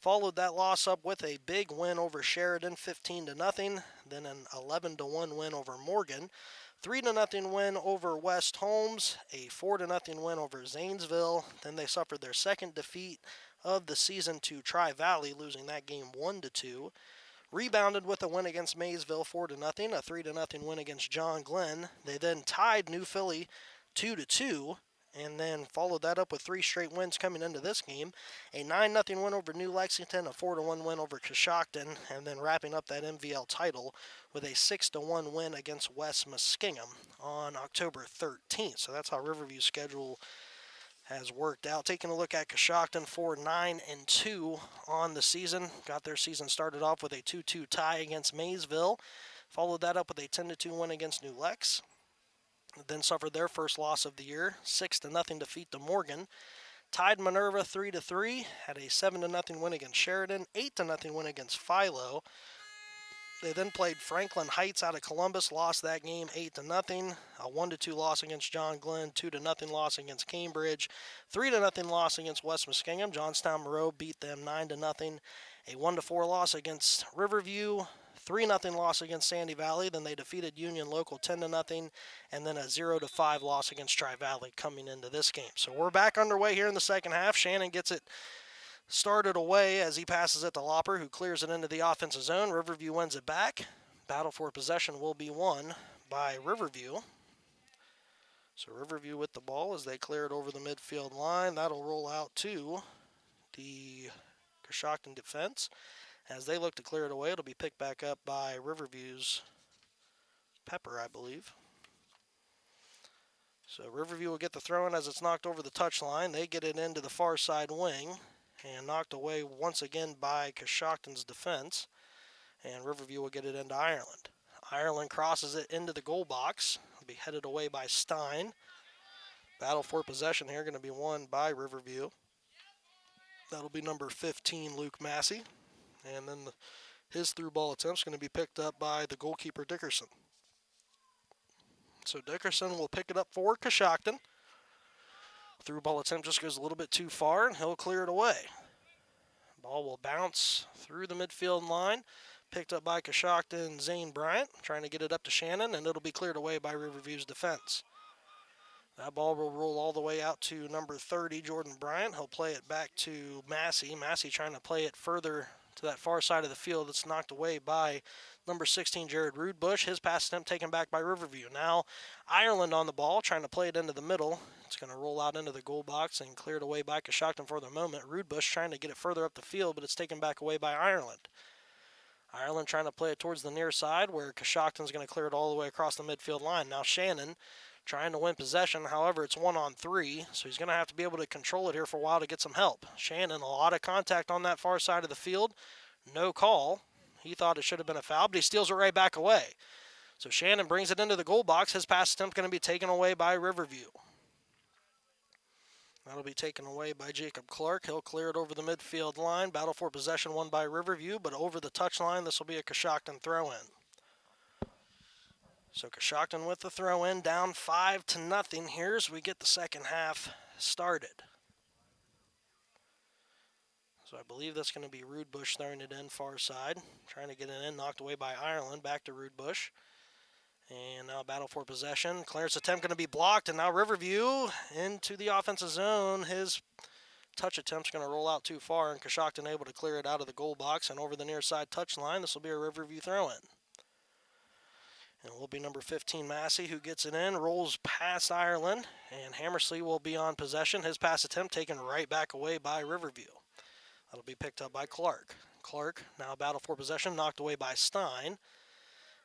Followed that loss up with a big win over Sheridan, 15-0, then an 11-1 win over Morgan, 3-0 win over West Holmes, a 4-0 win over Zanesville. Then they suffered their second defeat of the season to Tri-Valley, losing that game 1-2. Rebounded with a win against Maysville 4-0, a 3-0 win against John Glenn. They then tied New Philly 2-2, and then followed that up with 3 straight wins coming into this game. A 9-0 win over New Lexington, a 4-1 win over Coshocton, and then wrapping up that MVL title with a 6-1 win against West Muskingum on October 13th. So that's how Riverview's schedule has worked out. Taking a look at Coshocton, 4-9-2 on the season. Got their season started off with a 2-2 tie against Maysville. Followed that up with a 10-2 win against New Lex. Then suffered their first loss of the year, 6-0 defeat to Morgan. Tied Minerva 3-3, had a 7-0 win against Sheridan, 8-0 win against Philo. They then played Franklin Heights out of Columbus, lost that game 8-0, a 1-2 loss against John Glenn, 2-0 loss against Cambridge, 3-0 loss against West Muskingum. Johnstown Moreau beat them 9-0, a 1-4 loss against Riverview, 3-0 loss against Sandy Valley. Then they defeated Union Local 10-0, and then a 0-5 loss against Tri-Valley coming into this game. So we're back underway here in the second half. Shannon gets it started away as he passes it to Lopper, who clears it into the offensive zone. Riverview wins it back. Battle for possession will be won by Riverview. So Riverview with the ball as they clear it over the midfield line. That'll roll out to the Coshocton defense. As they look to clear it away, it'll be picked back up by Riverview's Pepper, I believe. So Riverview will get the throw in as it's knocked over the touchline. They get it into the far side wing and knocked away once again by Coshocton's defense. And Riverview will get it into Ireland. Ireland crosses it into the goal box. It'll be headed away by Stein. Battle for possession here going to be won by Riverview. That'll be number 15, Luke Massey. And then his through ball attempt is going to be picked up by the goalkeeper, Dickerson. So Dickerson will pick it up for Coshocton. Through ball attempt just goes a little bit too far, and he'll clear it away. Ball will bounce through the midfield line. Picked up by Coshocton, Zane Bryant, trying to get it up to Shannon, and it'll be cleared away by Riverview's defense. That ball will roll all the way out to number 30, Jordan Bryant. He'll play it back to Massey. Massey trying to play it further to that far side of the field. It's knocked away by number 16, Jared Rudebush. His pass attempt taken back by Riverview. Now Ireland on the ball, trying to play it into the middle. It's going to roll out into the goal box and cleared away by Coshocton for the moment. Rudebush trying to get it further up the field, but it's taken back away by Ireland. Ireland trying to play it towards the near side where Coshocton's going to clear it all the way across the midfield line. Now Shannon trying to win possession. However, it's 1-on-3, so he's going to have to be able to control it here for a while to get some help. Shannon, a lot of contact on that far side of the field. No call. He thought it should have been a foul, but he steals it right back away. So Shannon brings it into the goal box. His pass attempt going to be taken away by Riverview. That'll be taken away by Jacob Clark. He'll clear it over the midfield line. Battle for possession won by Riverview, but over the touchline, this will be a Coshocton throw-in. So Coshocton with the throw-in, down 5-0 here as we get the second half started. So I believe that's going to be Rudebush throwing it in far side. Trying to get it in, knocked away by Ireland. Back to Rudebush. And now battle for possession. Clearance attempt going to be blocked, and now Riverview into the offensive zone. His touch attempt's going to roll out too far, and Coshocton able to clear it out of the goal box and over the near side touch line. This will be a Riverview throw-in. And it will be number 15, Massey, who gets it in, rolls past Ireland, and Hammersley will be on possession. His pass attempt taken right back away by Riverview. That'll be picked up by Clark. Clark, now battle for possession, knocked away by Stein.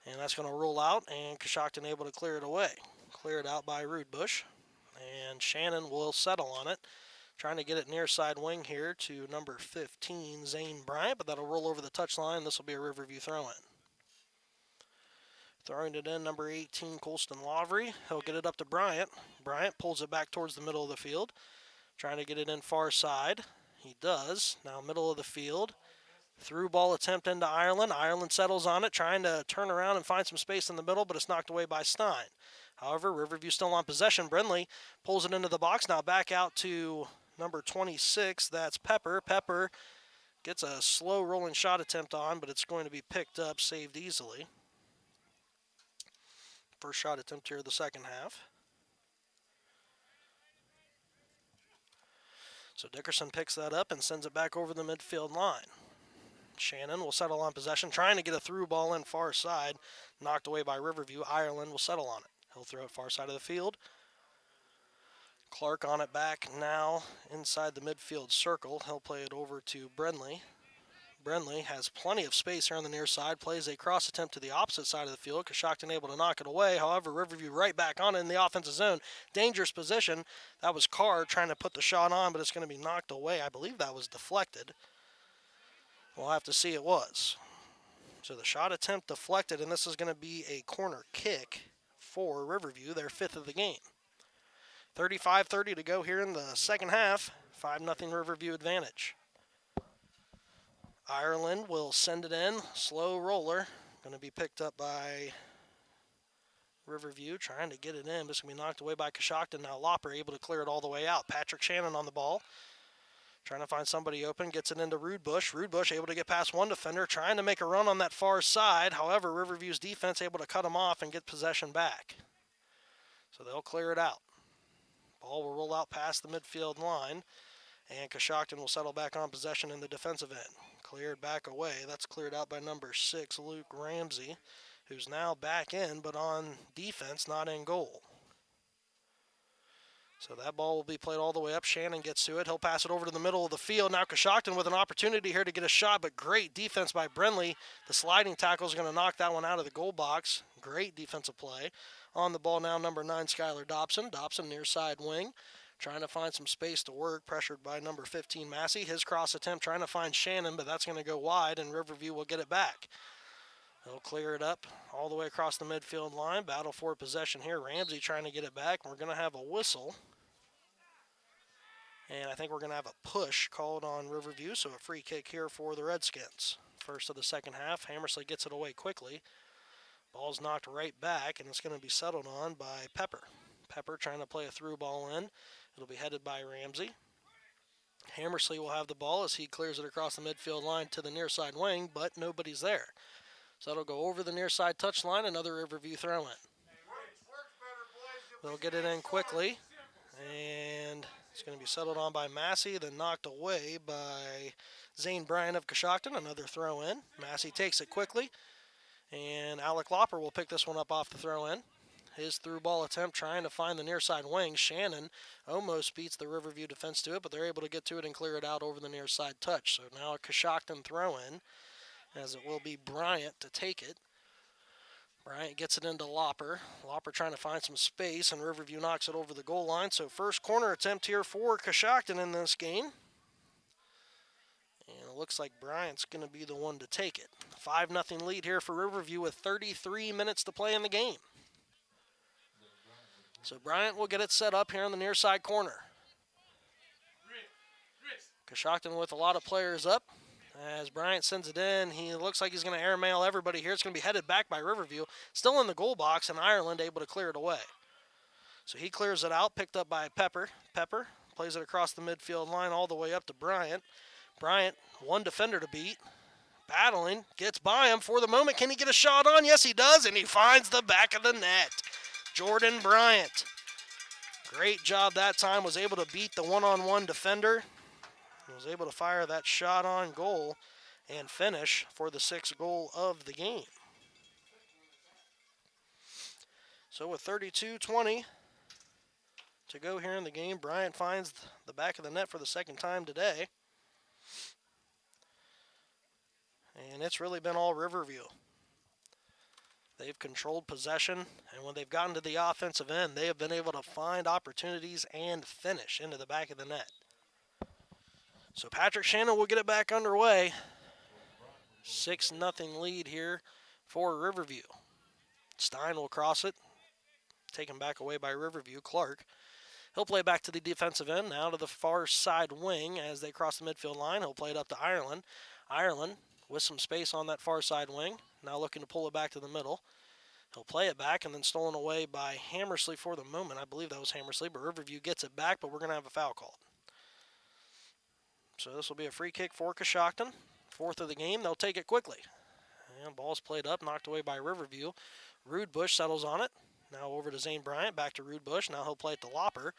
And that's going to roll out, and Coshocton able to clear it away. Clear it out by Rudebush. And Shannon will settle on it. Trying to get it near side wing here to number 15, Zane Bryant, but that'll roll over the touchline. This will be a Riverview throw-in. Throwing it in, number 18, Colston Lavery. He'll get it up to Bryant. Bryant pulls it back towards the middle of the field, trying to get it in far side. He does. Now middle of the field. Through ball attempt into Ireland. Ireland settles on it, trying to turn around and find some space in the middle, but it's knocked away by Stein. However, Riverview still on possession. Brindley pulls it into the box. Now back out to number 26. That's Pepper. Pepper gets a slow rolling shot attempt on, but it's going to be picked up, saved easily. First shot attempt here of the second half. So Dickerson picks that up and sends it back over the midfield line. Shannon will settle on possession, trying to get a through ball in far side. Knocked away by Riverview. Ireland will settle on it. He'll throw it far side of the field. Clark on it back now inside the midfield circle. He'll play it over to Brindley. Brindley has plenty of space here on the near side, plays a cross attempt to the opposite side of the field. Coshocton able to knock it away. However, Riverview right back on it in the offensive zone. Dangerous position. That was Carr trying to put the shot on, but it's going to be knocked away. I believe that was deflected. We'll have to see it was. So the shot attempt deflected, and this is going to be a corner kick for Riverview, their 5th of the game. 35-30 to go here in the second half. 5-0 Riverview advantage. Ireland will send it in. Slow roller. Going to be picked up by Riverview, trying to get it in. This is going to be knocked away by Coshocton. Now Lopper able to clear it all the way out. Patrick Shannon on the ball. Trying to find somebody open. Gets it into Rudebush. Rudebush able to get past one defender. Trying to make a run on that far side. However, Riverview's defense able to cut him off and get possession back. So they'll clear it out. Ball will roll out past the midfield line. And Coshocton will settle back on possession in the defensive end. Cleared back away. That's cleared out by number 6, Luke Ramsey, who's now back in, but on defense, not in goal. So that ball will be played all the way up. Shannon gets to it. He'll pass it over to the middle of the field. Now Coshocton with an opportunity here to get a shot, but great defense by Brindley. The sliding tackle is going to knock that one out of the goal box. Great defensive play. On the ball now, number 9, Skylar Dobson. Dobson near side wing. Trying to find some space to work, pressured by number 15, Massey. His cross attempt trying to find Shannon, but that's going to go wide, and Riverview will get it back. They'll clear it up all the way across the midfield line. Battle for possession here. Ramsey trying to get it back. We're going to have a whistle. And I think we're going to have a push called on Riverview, so a free kick here for the Redskins. First of the second half. Hammersley gets it away quickly. Ball's knocked right back, and it's going to be settled on by Pepper. Pepper trying to play a through ball in. It'll be headed by Ramsey. Hammersley will have the ball as he clears it across the midfield line to the near side wing, but nobody's there. So it'll go over the near side touch line, another Riverview throw in. They'll get it in quickly, and it's going to be settled on by Massey, then knocked away by Zane Bryan of Coshocton, another throw in. Massey takes it quickly, and Alec Lopper will pick this one up off the throw in. His through ball attempt trying to find the near side wing. Shannon almost beats the Riverview defense to it, but they're able to get to it and clear it out over the near side touch. So now a Coshocton throw in, as it will be Bryant to take it. Bryant gets it into Lopper. Lopper trying to find some space, and Riverview knocks it over the goal line. So first corner attempt here for Coshocton in this game. And it looks like Bryant's going to be the one to take it. 5-0 lead here for Riverview with 33 minutes to play in the game. So Bryant will get it set up here on the near side corner. Coshocton with a lot of players up. As Bryant sends it in, he looks like he's going to airmail everybody here. It's going to be headed back by Riverview. Still in the goal box, and Ireland able to clear it away. So he clears it out, picked up by Pepper. Pepper plays it across the midfield line all the way up to Bryant. Bryant, one defender to beat. Battling, gets by him for the moment. Can he get a shot on? Yes, he does, and he finds the back of the net. Jordan Bryant. Great job that time. Was able to beat the one-on-one defender. Was able to fire that shot on goal and finish for the 6th goal of the game. So with 32-20 to go here in the game, Bryant finds the back of the net for the second time today. And it's really been all Riverview. They've controlled possession, and when they've gotten to the offensive end, they have been able to find opportunities and finish into the back of the net. So Patrick Shannon will get it back underway. 6-0 lead here for Riverview. Stein will cross it. Taken back away by Riverview. Clark. He'll play back to the defensive end, now to the far side wing as they cross the midfield line. He'll play it up to Ireland. Ireland with some space on that far side wing. Now looking to pull it back to the middle. He'll play it back and then stolen away by Hammersley for the moment. I believe that was Hammersley, but Riverview gets it back, but we're going to have a foul called. So this will be a free kick for Coshocton. Fourth of the game. They'll take it quickly. And ball's played up, knocked away by Riverview. Rude Bush settles on it. Now over to Zane Bryant, back to Rude Bush. Now he'll play it to Lopper.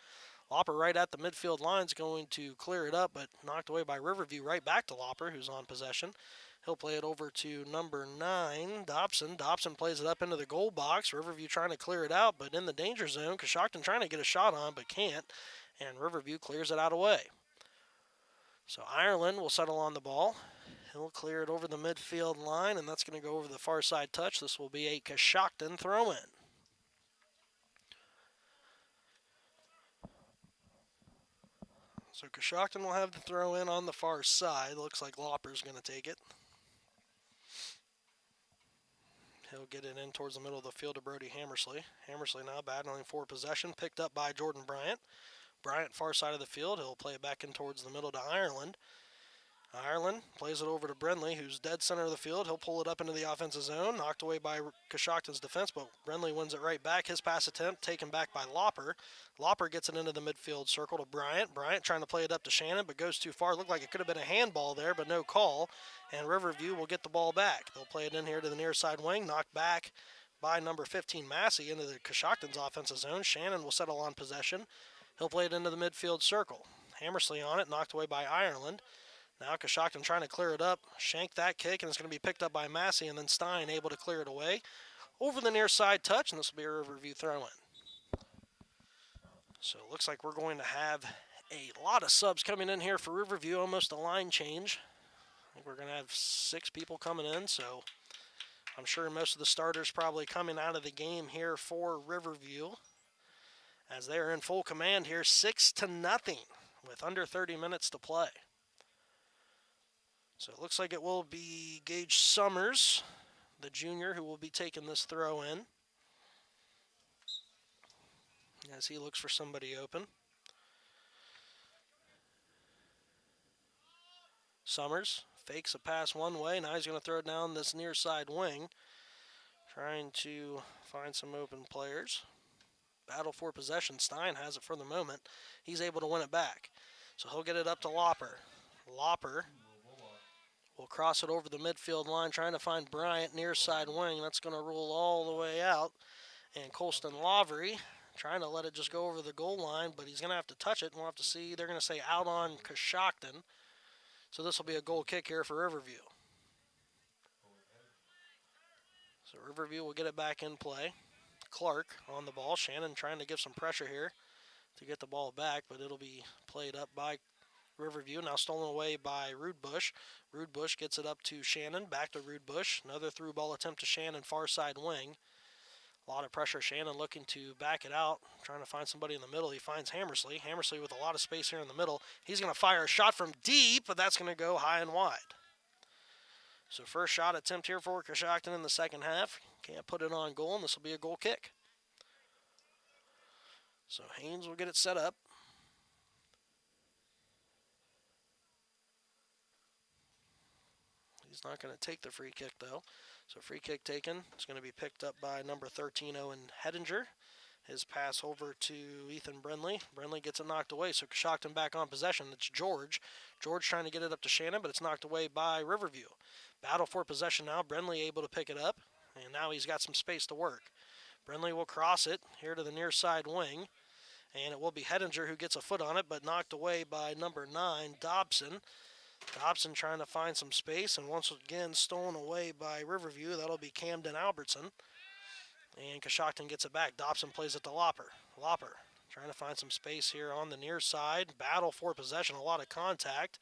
Lopper right at the midfield line is going to clear it up, but knocked away by Riverview. Right back to Lopper, who's on possession. He'll play it over to number 9, Dobson. Dobson plays it up into the goal box. Riverview trying to clear it out, but in the danger zone. Coshocton trying to get a shot on, but can't. And Riverview clears it out away. So Ireland will settle on the ball. He'll clear it over the midfield line, and that's going to go over the far side touch. This will be a Coshocton throw-in. So Coshocton will have the throw in on the far side. Looks like Lopper's going to take it. He'll get it in towards the middle of the field to Brody Hammersley. Hammersley now battling for possession, picked up by Jordan Bryant. Bryant far side of the field. He'll play it back in towards the middle to Ireland. Ireland plays it over to Brenly, who's dead center of the field. He'll pull it up into the offensive zone, knocked away by Coshocton's defense, but Brenly wins it right back. His pass attempt taken back by Lopper. Lopper gets it into the midfield circle to Bryant. Bryant trying to play it up to Shannon, but goes too far. Looked like it could have been a handball there, but no call. And Riverview will get the ball back. They'll play it in here to the near side wing, knocked back by number 15, Massey, into the Coshocton's offensive zone. Shannon will settle on possession. He'll play it into the midfield circle. Hammersley on it, knocked away by Ireland. Now Coshocton trying to clear it up, shank that kick, and it's going to be picked up by Massey, and then Stein able to clear it away over the near side touch, and this will be a Riverview throw-in. So it looks like we're going to have a lot of subs coming in here for Riverview, almost a line change. I think we're going to have 6 people coming in, so I'm sure most of the starters probably coming out of the game here for Riverview as they're in full command here, 6-0 with under 30 minutes to play. So it looks like it will be Gage Summers, the junior, who will be taking this throw in as he looks for somebody open. Summers fakes a pass one way. Now he's going to throw it down this near side wing, trying to find some open players. Battle for possession. Stein has it for the moment. He's able to win it back. So he'll get it up to Lopper. Lopper will cross it over the midfield line, trying to find Bryant near side wing. That's going to roll all the way out. And Colston Lavery trying to let it just go over the goal line, but he's going to have to touch it. And we'll have to see. They're going to say out on Coshocton. So this will be a goal kick here for Riverview. So Riverview will get it back in play. Clark on the ball. Shannon trying to give some pressure here to get the ball back, but it'll be played up by Riverview. Now stolen away by Rude Bush. Rude Bush gets it up to Shannon. Back to Rude Bush. Another through ball attempt to Shannon, far side wing. A lot of pressure. Shannon looking to back it out, trying to find somebody in the middle. He finds Hammersley. Hammersley with a lot of space here in the middle. He's going to fire a shot from deep, but that's going to go high and wide. So first shot attempt here for Coshocton in the second half. Can't put it on goal, and this will be a goal kick. So Haynes will get it set up. He's not going to take the free kick, though. So free kick taken. It's going to be picked up by number 13, Owen Hedinger. His pass over to Ethan Brenly. Brenly gets it knocked away, so Coshocton back on possession. It's George. George trying to get it up to Shannon, but it's knocked away by Riverview. Battle for possession now. Brenly able to pick it up, and now he's got some space to work. Brenly will cross it here to the near side wing, and it will be Hedinger who gets a foot on it, but knocked away by number 9, Dobson. Dobson trying to find some space, and once again stolen away by Riverview. That'll be Camden Albertson. And Coshocton gets it back. Dobson plays it to Lopper. Lopper trying to find some space here on the near side. Battle for possession, a lot of contact.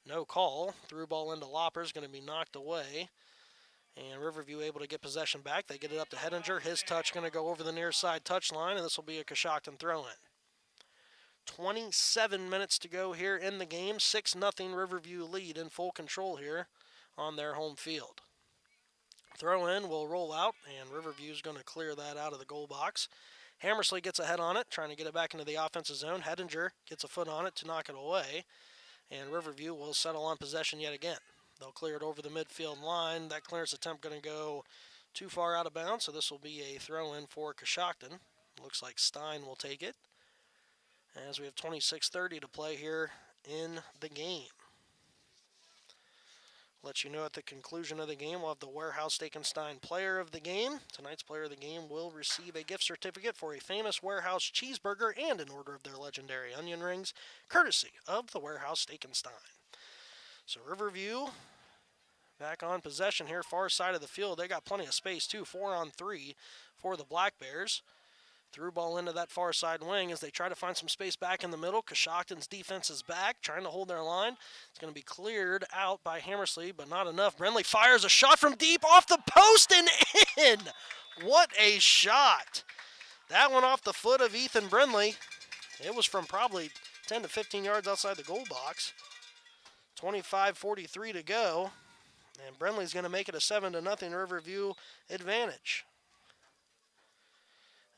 No call. Through ball into Lopper is going to be knocked away. And Riverview able to get possession back. They get it up to Hedinger. His touch going to go over the near side touch line, and this will be a Coshocton throw-in. 27 minutes to go here in the game. 6-0 Riverview lead in full control here on their home field. Throw in will roll out, and Riverview's going to clear that out of the goal box. Hammersley gets ahead on it, trying to get it back into the offensive zone. Hedinger gets a foot on it to knock it away, and Riverview will settle on possession yet again. They'll clear it over the midfield line. That clearance attempt going to go too far out of bounds, so this will be a throw-in for Coshocton. Looks like Stein will take it, as we have 26:30 to play here in the game. Let you know at the conclusion of the game, we'll have the Warehouse Steak & Stein Player of the Game. Tonight's Player of the Game will receive a gift certificate for a famous Warehouse cheeseburger and an order of their legendary onion rings, courtesy of the Warehouse Steak & Stein. So Riverview back on possession here, far side of the field. They got plenty of space too, 4-on-3 for the Black Bears. Through ball into that far side wing as they try to find some space back in the middle. Coshocton's defense is back, trying to hold their line. It's going to be cleared out by Hammersley, but not enough. Brindley fires a shot from deep off the post and in. What a shot. That one off the foot of Ethan Brindley. It was from probably 10 to 15 yards outside the goal box. 25:43 to go. And Brindley's going to make it a 7-0 Riverview advantage.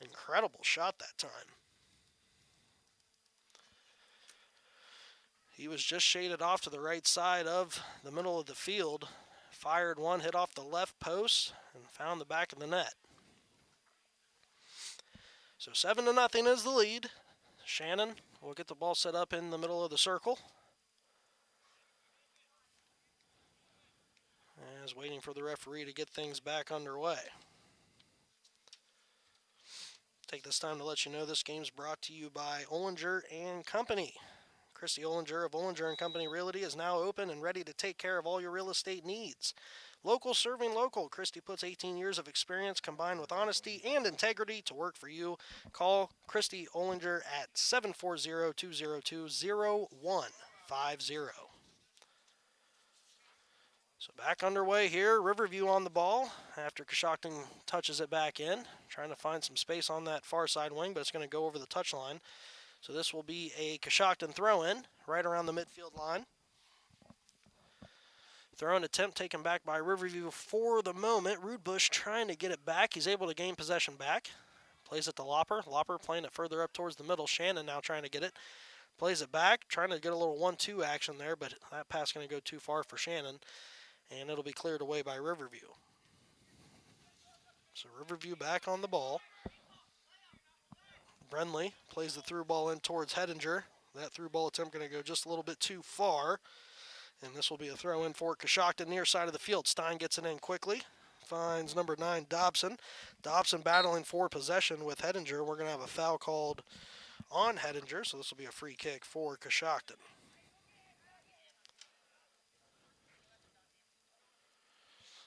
Incredible shot that time. He was just shaded off to the right side of the middle of the field. Fired one, hit off the left post, and found the back of the net. So 7-0 is the lead. Shannon will get the ball set up in the middle of the circle. As waiting for the referee to get things back underway. Take this time to let you know this game's brought to you by Ollinger and Company. Christy Ollinger of Ollinger and Company Realty is now open and ready to take care of all your real estate needs. Local serving local, Christy puts 18 years of experience combined with honesty and integrity to work for you. Call Christy Ollinger at 740-202-0150. So back underway here, Riverview on the ball after Coshocton touches it back in, trying to find some space on that far side wing, but it's going to go over the touchline. So this will be a Coshocton throw-in right around the midfield line. Throw-in attempt taken back by Riverview for the moment. Rudebush trying to get it back. He's able to gain possession back. Plays it to Lopper. Lopper playing it further up towards the middle. Shannon now trying to get it. Plays it back, trying to get a little 1-2 action there, but that pass going to go too far for Shannon. And it'll be cleared away by Riverview. So Riverview back on the ball. Brindley plays the through ball in towards Hedinger. That through ball attempt going to go just a little bit too far. And this will be a throw in for Coshocton near side of the field. Stein gets it in quickly. Finds number 9, Dobson. Dobson battling for possession with Hedinger. We're going to have a foul called on Hedinger. So this will be a free kick for Coshocton.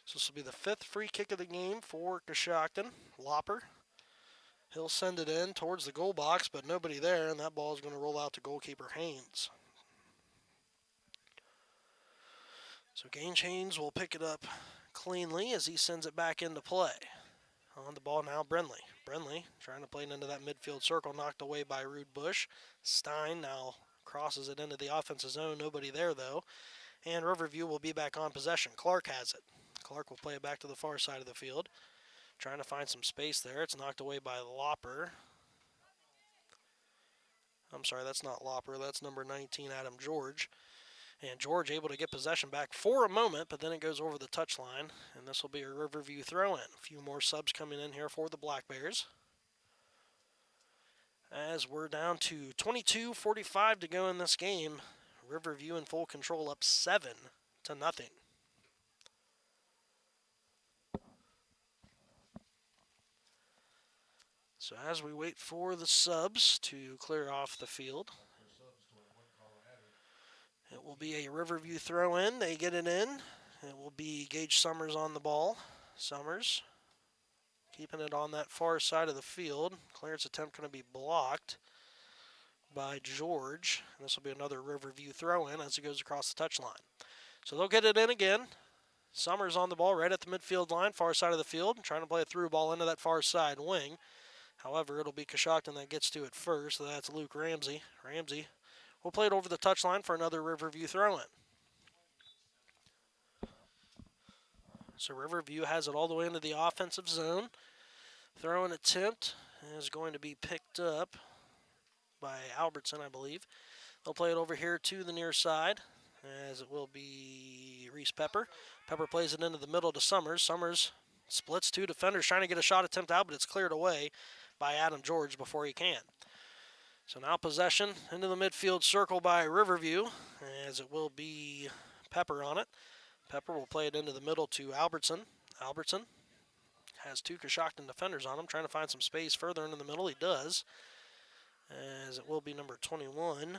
So this will be the 5th free kick of the game for Coshocton. Lopper. He'll send it in towards the goal box, but nobody there, and that ball is going to roll out to goalkeeper Haynes. So Gage Haynes will pick it up cleanly as he sends it back into play. On the ball now, Brindley. Brindley trying to play it into that midfield circle, knocked away by Rudebush. Stein now crosses it into the offensive zone. Nobody there, though. And Riverview will be back on possession. Clark has it. Clark will play it back to the far side of the field. Trying to find some space there. It's knocked away by Lopper. I'm sorry, that's not Lopper. That's number 19, Adam George. And George able to get possession back for a moment, but then it goes over the touchline. And this will be a Riverview throw-in. A few more subs coming in here for the Black Bears. As we're down to 22:45 to go in this game. Riverview in full control, up 7-0. So as we wait for the subs to clear off the field, it will be a Riverview throw-in. They get it in. It will be Gage Summers on the ball. Summers keeping it on that far side of the field. Clearance attempt going to be blocked by George. And this will be another Riverview throw-in as it goes across the touchline. So they'll get it in again. Summers on the ball right at the midfield line, far side of the field, trying to play a through ball into that far side wing. However, it'll be Coshocton that gets to it first, so that's Luke Ramsey. Ramsey will play it over the touchline for another Riverview throw-in. So Riverview has it all the way into the offensive zone. Throwing attempt is going to be picked up by Albertson, I believe. They'll play it over here to the near side, as it will be Reese Pepper. Pepper plays it into the middle to Summers. Summers splits two defenders, trying to get a shot attempt out, but it's cleared away by Adam George before he can. So now possession into the midfield circle by Riverview, as it will be Pepper on it. Pepper will play it into the middle to Albertson. Albertson has two Coshocton defenders on him, trying to find some space further into the middle. He does, as it will be number 21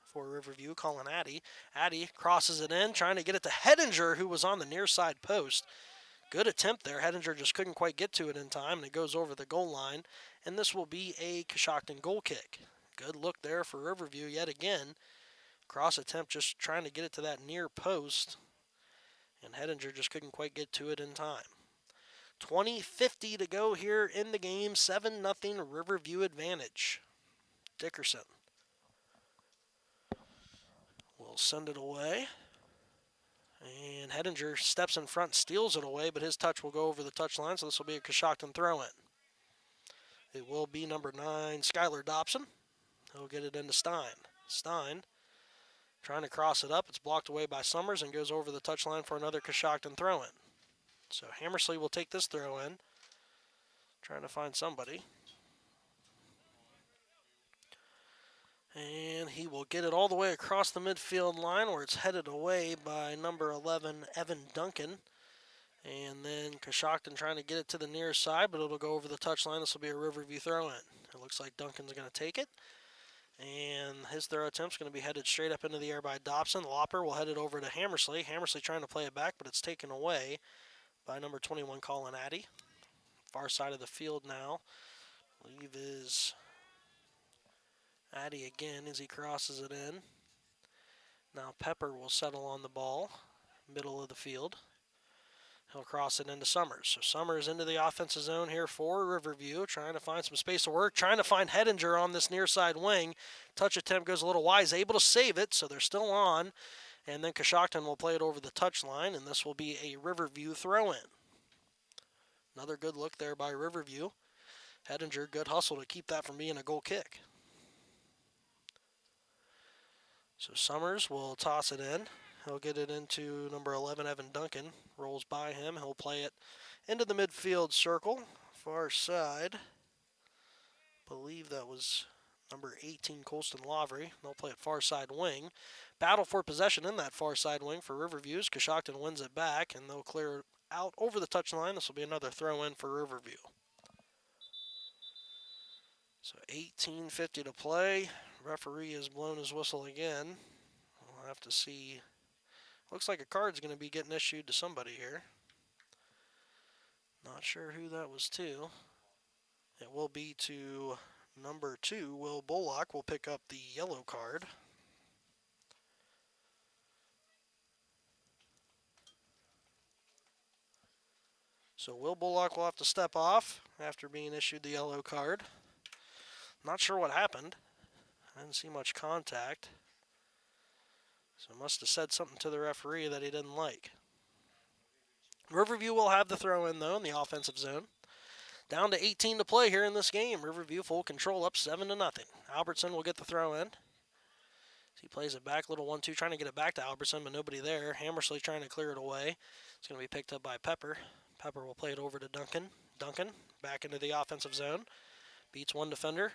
for Riverview, Colin Addy. Addy crosses it in, trying to get it to Hedinger, who was on the near side post. Good attempt there. Hedinger just couldn't quite get to it in time, and it goes over the goal line. And this will be a Coshocton goal kick. Good look there for Riverview yet again. Cross attempt, just trying to get it to that near post. And Hedinger just couldn't quite get to it in time. 20:50 to go here in the game. 7-0 Riverview advantage. Dickerson will send it away. And Hedinger steps in front, steals it away, but his touch will go over the touchline, so this will be a Coshocton throw-in. It will be number 9, Skylar Dobson. He'll get it into Stein. Stein trying to cross it up. It's blocked away by Summers and goes over the touchline for another Coshocton throw-in. So Hammersley will take this throw-in, trying to find somebody. And he will get it all the way across the midfield line, where it's headed away by number 11, Evan Duncan. And then Coshocton trying to get it to the near side, but it'll go over the touchline. This will be a Riverview throw-in. It looks like Duncan's going to take it. And his throw attempt's going to be headed straight up into the air by Dobson. Lopper will head it over to Hammersley. Hammersley trying to play it back, but it's taken away by number 21, Colin Addy. Far side of the field now, I believe, is Addy again as he crosses it in. Now Pepper will settle on the ball, middle of the field. He'll cross it into Summers. So Summers into the offensive zone here for Riverview, trying to find some space to work, trying to find Hedinger on this near side wing. Touch attempt goes a little wide, he's able to save it, so they're still on. And then Coshocton will play it over the touchline, and this will be a Riverview throw-in. Another good look there by Riverview. Hedinger, good hustle to keep that from being a goal kick. So Summers will toss it in. He'll get it into number 11, Evan Duncan. Rolls by him. He'll play it into the midfield circle. Far side. Believe that was number 18, Colston Lavery. They'll play it far side wing. Battle for possession in that far side wing for Riverview. Coshocton wins it back, and they'll clear it out over the touchline. This will be another throw-in for Riverview. So 18:50 to play. Referee has blown his whistle again. We'll have to see. Looks like a card's going to be getting issued to somebody here. Not sure who that was to. It will be to number 2, Will Bullock will pick up the yellow card. So Will Bullock will have to step off after being issued the yellow card. Not sure what happened. I didn't see much contact. So must have said something to the referee that he didn't like. Riverview will have the throw-in, though, in the offensive zone. Down to 18 to play here in this game. Riverview full control, up 7-0. Albertson will get the throw-in. He plays it back, little 1-2, trying to get it back to Albertson, but nobody there. Hammersley trying to clear it away. It's going to be picked up by Pepper. Pepper will play it over to Duncan. Duncan back into the offensive zone. Beats one defender.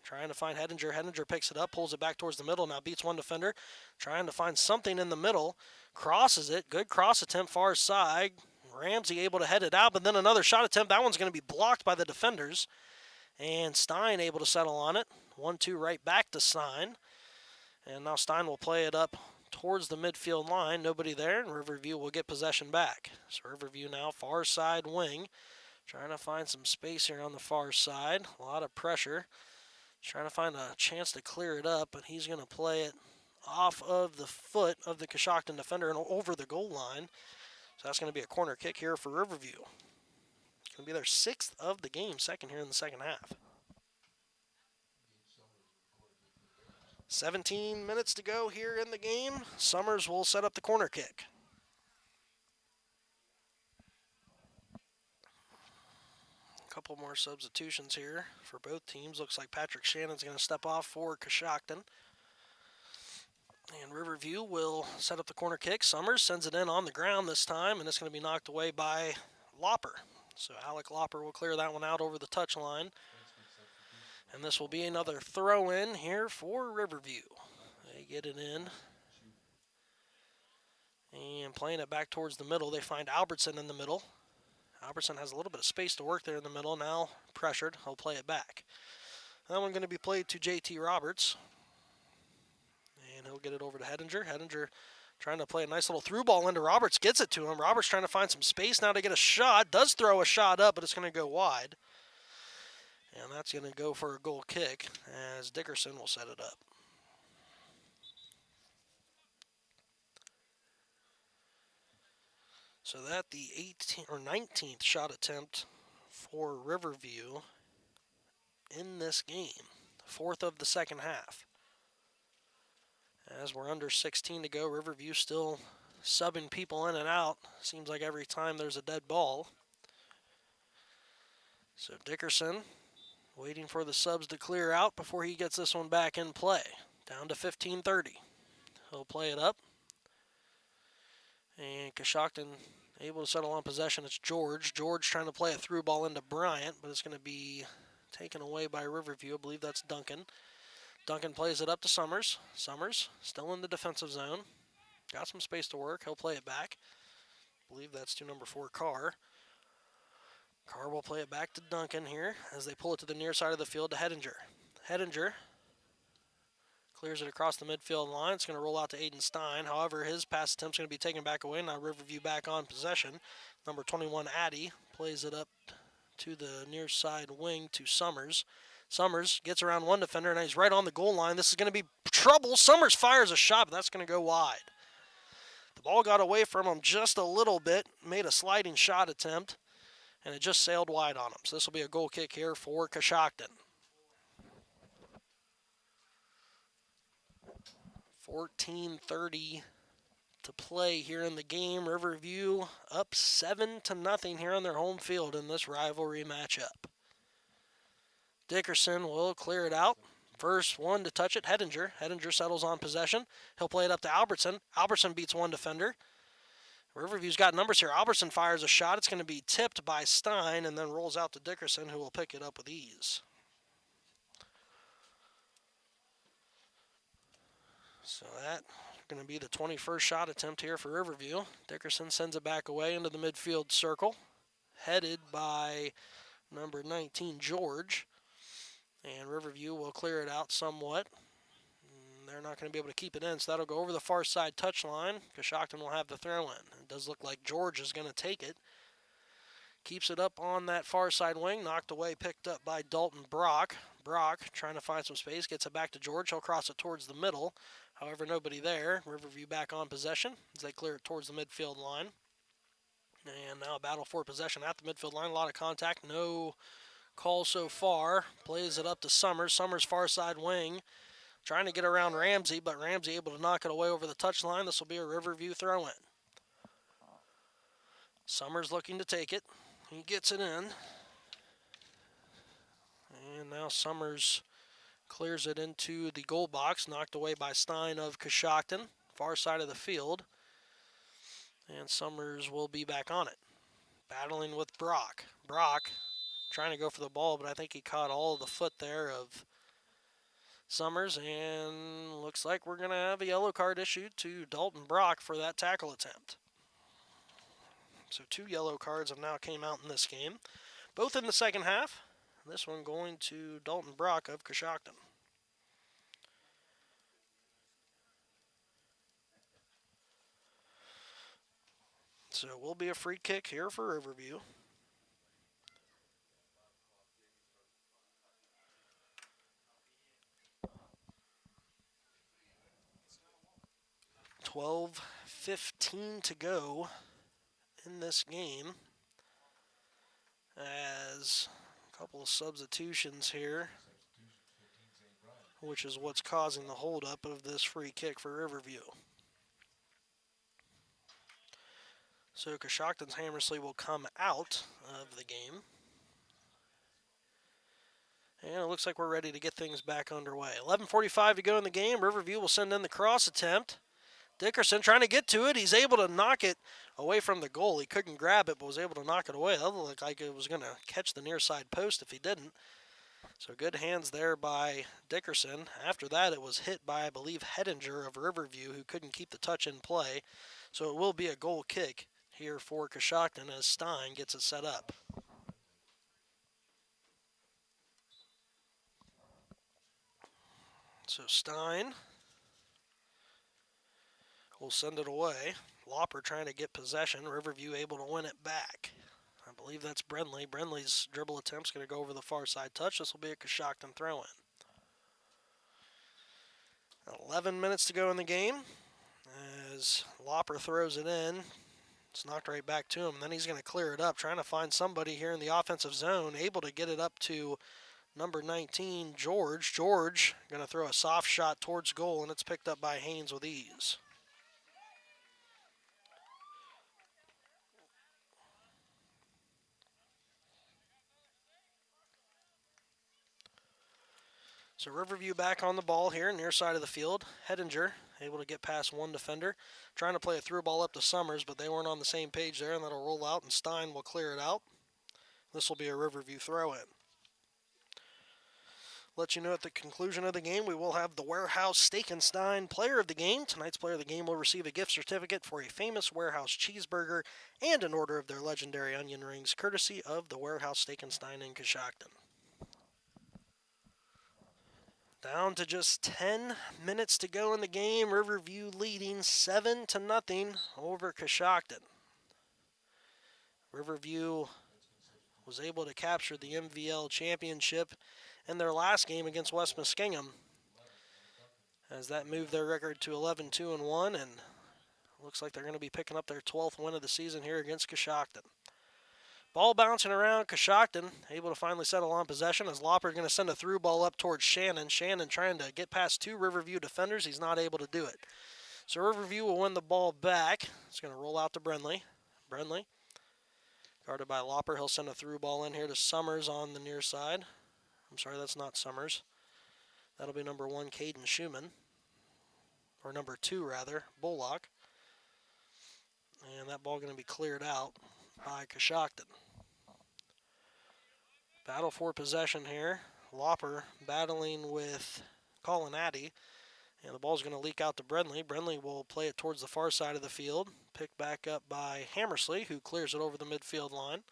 Trying to find Hedinger. Hedinger picks it up, pulls it back towards the middle. Now beats one defender. Trying to find something in the middle. Crosses it. Good cross attempt far side. Ramsey able to head it out, but then another shot attempt. That one's going to be blocked by the defenders. And Stein able to settle on it. 1-2 right back to Stein. And now Stein will play it up towards the midfield line. Nobody there, and Riverview will get possession back. So Riverview now far side wing. Trying to find some space here on the far side. A lot of pressure. Trying to find a chance to clear it up, but he's going to play it off of the foot of the Coshocton defender and over the goal line. So that's going to be a corner kick here for Riverview. It's going to be their 6th of the game, second here in the second half. 17 minutes to go here in the game. Summers will set up the corner kick. couple more substitutions here for both teams. Looks like Patrick Shannon's going to step off for Coshocton. And Riverview will set up the corner kick. Summers sends it in on the ground this time, and it's going to be knocked away by Lopper. So Alec Lopper will clear that one out over the touchline. And this will be another throw-in here for Riverview. They get it in. And playing it back towards the middle, they find Albertson in the middle. Albertson has a little bit of space to work there in the middle. Now pressured, he'll play it back. That one going to be played to J.T. Roberts. And he'll get it over to Hedinger. Hedinger trying to play a nice little through ball into Roberts. Gets it to him. Roberts trying to find some space now to get a shot. Does throw a shot up, but it's going to go wide. And that's going to go for a goal kick as Dickerson will set it up. So that the 18th or 19th shot attempt for Riverview in this game. Fourth of the second half. As we're under 16 to go, Riverview still subbing people in and out. Seems like every time there's a dead ball. So Dickerson waiting for the subs to clear out before he gets this one back in play. Down to 15:30. He'll play it up. And Coshocton able to settle on possession. It's George. George trying to play a through ball into Bryant, but it's going to be taken away by Riverview. I believe that's Duncan. Duncan plays it up to Summers. Summers still in the defensive zone. Got some space to work. He'll play it back. I believe that's to number 4, Carr. Carr will play it back to Duncan here as they pull it to the near side of the field to Hedinger. Hedinger clears it across the midfield line. It's going to roll out to Aiden Stein. However, his pass attempt's going to be taken back away. Now Riverview back on possession. Number 21, Addy, plays it up to the near side wing to Summers. Summers gets around one defender, and he's right on the goal line. This is going to be trouble. Summers fires a shot, but that's going to go wide. The ball got away from him just a little bit, made a sliding shot attempt, and it just sailed wide on him. So this will be a goal kick here for Coshocton. 14:30 to play here in the game. Riverview up 7-0 here on their home field in this rivalry matchup. Dickerson will clear it out. First one to touch it, Hedinger. Hedinger settles on possession. He'll play it up to Albertson. Albertson beats one defender. Riverview's got numbers here. Albertson fires a shot. It's going to be tipped by Stein and then rolls out to Dickerson, who will pick it up with ease. So that's going to be the 21st shot attempt here for Riverview. Dickerson sends it back away into the midfield circle, headed by number 19, George. And Riverview will clear it out somewhat. They're not going to be able to keep it in, so that'll go over the far side touchline. Coshocton will have the throw in. It does look like George is going to take it. Keeps it up on that far side wing, knocked away, picked up by Dalton Brock. Brock trying to find some space, gets it back to George. He'll cross it towards the middle. However, nobody there. Riverview back on possession as they clear it towards the midfield line. And now a battle for possession at the midfield line. A lot of contact, no call so far. Plays it up to Summers. Summers far side wing. Trying to get around Ramsey, but Ramsey able to knock it away over the touchline. This will be a Riverview throw-in. Summers looking to take it. He gets it in. And now Summers clears it into the goal box, knocked away by Stein of Coshocton, far side of the field. And Summers will be back on it, battling with Brock. Brock trying to go for the ball, but I think he caught all of the foot there of Summers, and looks like we're going to have a yellow card issued to Dalton Brock for that tackle attempt. So 2 yellow cards have now came out in this game, both in the second half. This one going to Dalton Brock of Coshocton. So it will be a free kick here for Riverview. $12:15 to go in this game, as a couple of substitutions here, which is what's causing the holdup of this free kick for Riverview. So Coshocton's Hammersley will come out of the game. And it looks like we're ready to get things back underway. 11:45 to go in the game. Riverview will send in the cross attempt. Dickerson trying to get to it. He's able to knock it away from the goal. He couldn't grab it, but was able to knock it away. That looked like it was going to catch the near side post if he didn't. So good hands there by Dickerson. After that, it was hit by, I believe, Hedinger of Riverview, who couldn't keep the touch in play. So it will be a goal kick here for Coshocton as Stein gets it set up. So Stein will send it away. Lopper trying to get possession. Riverview able to win it back. I believe that's Brenly. Brenly's dribble attempt's going to go over the far side touch. This will be a Coshocton throw-in. 11 minutes to go in the game as Lopper throws it in. It's knocked right back to him. Then he's going to clear it up, trying to find somebody here in the offensive zone, able to get it up to number 19, George. George going to throw a soft shot towards goal, and it's picked up by Haynes with ease. So Riverview back on the ball here, near side of the field. Hedinger able to get past one defender. Trying to play a through ball up to Summers, but they weren't on the same page there, and that'll roll out, and Stein will clear it out. This will be a Riverview throw-in. Let you know at the conclusion of the game, we will have the Warehouse Steak and Stein Player of the Game. Tonight's Player of the Game will receive a gift certificate for a famous Warehouse cheeseburger and an order of their legendary onion rings, courtesy of the Warehouse Steak and Stein in Coshocton. Down to just 10 minutes to go in the game. Riverview leading 7-0 over Coshocton. Riverview was able to capture the MVL championship in their last game against West Muskingum, as that moved their record to 11-2-1, and looks like they're going to be picking up their 12th win of the season here against Coshocton. Ball bouncing around. Coshocton able to finally settle on possession as Lopper is going to send a through ball up towards Shannon. Shannon trying to get past two Riverview defenders. He's not able to do it. So Riverview will win the ball back. It's going to roll out to Brenly. Brenly, guarded by Lopper. He'll send a through ball in here to Summers on the near side. I'm sorry, that's not Summers. That'll be number 1, Caden Schumann. Or number 2, rather, Bullock. And that ball going to be cleared out by Coshocton. Battle for possession here. Lopper battling with Colin Addy. And the ball's going to leak out to Brenly. Brenly will play it towards the far side of the field. Picked back up by Hammersley, who clears it over the midfield line.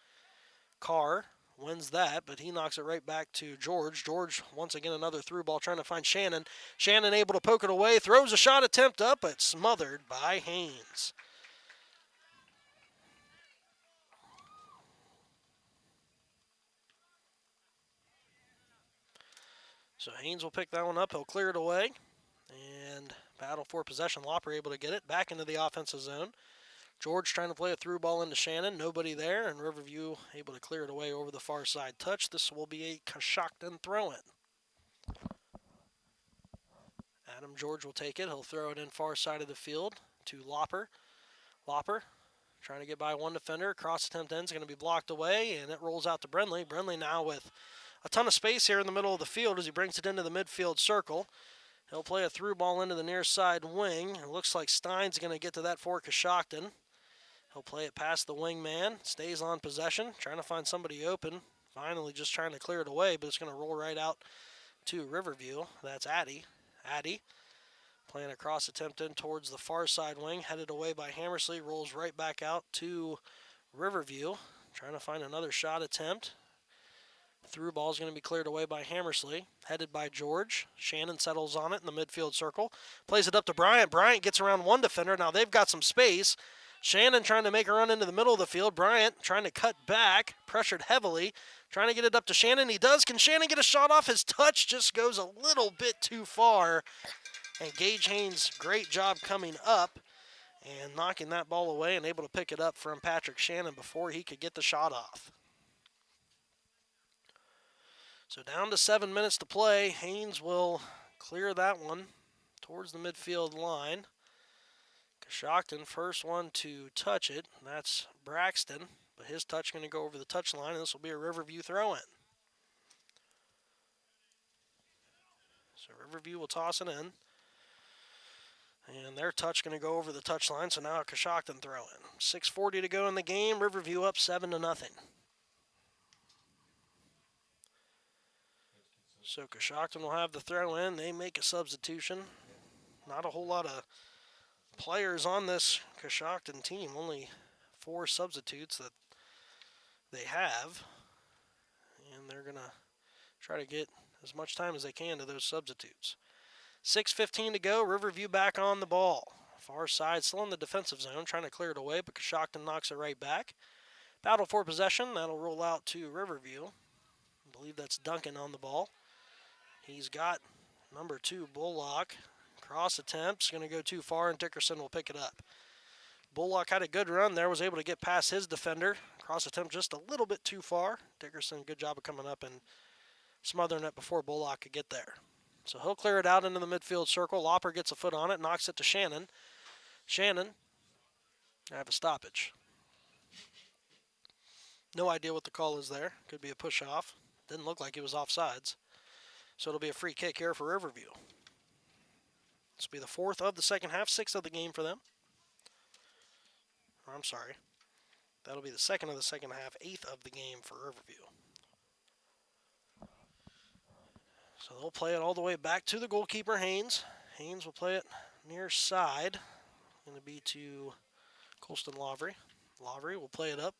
Carr wins that, but he knocks it right back to George. George, once again, another through ball, trying to find Shannon. Shannon able to poke it away. Throws a shot attempt up, but smothered by Haynes. So Haynes will pick that one up. He'll clear it away. And battle for possession. Lopper able to get it back into the offensive zone. George trying to play a through ball into Shannon. Nobody there. And Riverview able to clear it away over the far side touch. This will be a Coshocton throw-in. Adam George will take it. He'll throw it in far side of the field to Lopper. Lopper trying to get by one defender. Cross attempt ends going to be blocked away. And it rolls out to Brenly. Brenly now with a ton of space here in the middle of the field as he brings it into the midfield circle. He'll play a through ball into the near side wing. It looks like Stein's going to get to that for Coshocton. He'll play it past the wing man. Stays on possession, trying to find somebody open. Finally just trying to clear it away, but it's going to roll right out to Riverview. That's Addy. Addy playing a cross attempt in towards the far side wing. Headed away by Hammersley. Rolls right back out to Riverview. Trying to find another shot attempt. Through ball is going to be cleared away by Hammersley, headed by George. Shannon settles on it in the midfield circle. Plays it up to Bryant. Bryant gets around one defender. Now they've got some space. Shannon trying to make a run into the middle of the field. Bryant trying to cut back, pressured heavily, trying to get it up to Shannon. He does. Can Shannon get a shot off? His touch just goes a little bit too far. And Gage Haynes, great job coming up and knocking that ball away and able to pick it up from Patrick Shannon before he could get the shot off. So down to 7 minutes to play. Haynes will clear that one towards the midfield line. Coshocton, first one to touch it. That's Braxton, but his touch going to go over the touch line, and this will be a Riverview throw-in. So Riverview will toss it in. And their touch going to go over the touchline, so now a Coshocton throw in. 6:40 to go in the game. Riverview up 7-0. So Coshocton will have the throw in. They make a substitution. Not a whole lot of players on this Coshocton team. Only 4 substitutes that they have. And they're going to try to get as much time as they can to those substitutes. 6:15 to go. Riverview back on the ball. Far side still in the defensive zone, trying to clear it away, but Coshocton knocks it right back. Battle for possession. That'll roll out to Riverview. I believe that's Duncan on the ball. He's got number 2, Bullock. Cross attempt's going to go too far, and Dickerson will pick it up. Bullock had a good run there, was able to get past his defender. Cross attempt just a little bit too far. Dickerson, good job of coming up and smothering it before Bullock could get there. So he'll clear it out into the midfield circle. Lopper gets a foot on it, knocks it to Shannon. Shannon, I have a stoppage. No idea what the call is there. Could be a push off. Didn't look like it was offsides. So it'll be a free kick here for Riverview. This will be the 4th of the second half, 6th of the game for them. Or I'm sorry. That'll be the 2nd of the second half, 8th of the game for Riverview. So they'll play it all the way back to the goalkeeper, Haynes. Haynes will play it near side. Going to be to Colston Lavery. Lavery will play it up.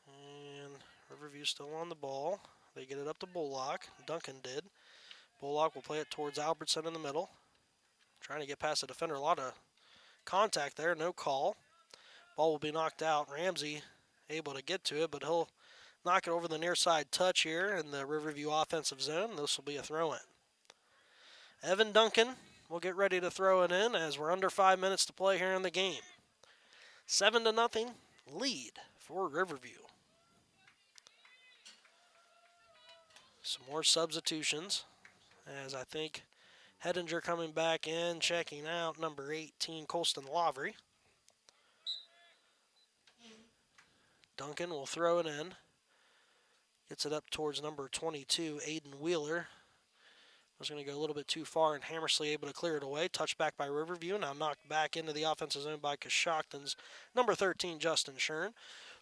And Riverview still on the ball. They get it up to Bullock. Duncan did. Bullock will play it towards Albertson in the middle. Trying to get past the defender. A lot of contact there. No call. Ball will be knocked out. Ramsey able to get to it, but he'll knock it over the near side touch here in the Riverview offensive zone. This will be a throw-in. Evan Duncan will get ready to throw it in as we're under 5 minutes to play here in the game. 7-0 lead for Riverview. Some more substitutions as I think Hedinger coming back in, checking out number 18, Colston Lavery. Duncan will throw it in. Gets it up towards number 22, Aiden Wheeler. Was going to go a little bit too far, and Hammersley able to clear it away. Touched back by Riverview. Now knocked back into the offensive zone by Coshocton's number 13, Justin Shern.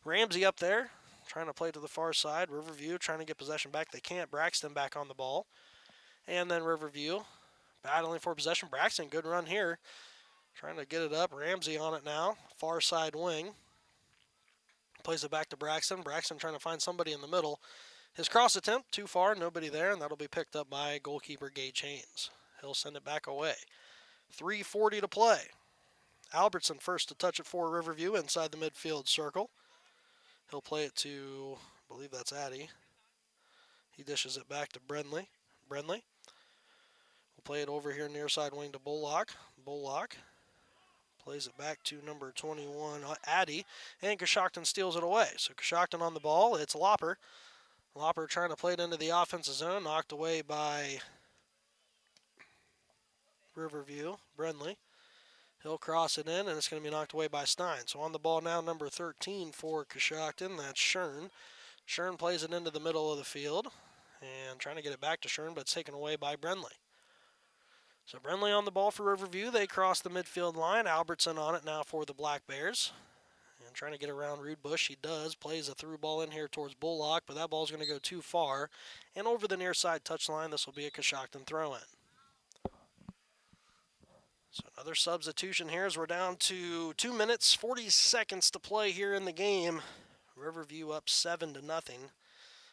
Ramsey up there, trying to play to the far side. Riverview trying to get possession back. They can't. Braxton back on the ball. And then Riverview battling for possession. Braxton, good run here. Trying to get it up. Ramsey on it now. Far side wing. Plays it back to Braxton. Braxton trying to find somebody in the middle. His cross attempt, too far, nobody there, and that'll be picked up by goalkeeper Gage Haynes. He'll send it back away. 3:40 to play. Albertson first to touch it for Riverview inside the midfield circle. He'll play it to, I believe that's Addy. He dishes it back to Brenley. Will play it over here near side wing to Bullock. Bullock plays it back to number 21, Addy, and Coshocton steals it away. So Coshocton on the ball. It's Lopper. Lopper trying to play it into the offensive zone, knocked away by Riverview, Brenley. He'll cross it in, and it's going to be knocked away by Stein. So on the ball now, number 13 for Coshocton. That's Shern. Shern plays it into the middle of the field, and trying to get it back to Shern, but it's taken away by Brenley. So Brenley on the ball for Riverview. They cross the midfield line. Albertson on it now for the Black Bears. And trying to get around Rude Bush. He does. Plays a through ball in here towards Bullock, but that ball's going to go too far. And over the near side touchline, this will be a Coshocton throw-in. So another substitution here as we're down to 2 minutes, 40 seconds to play here in the game. Riverview up 7-0.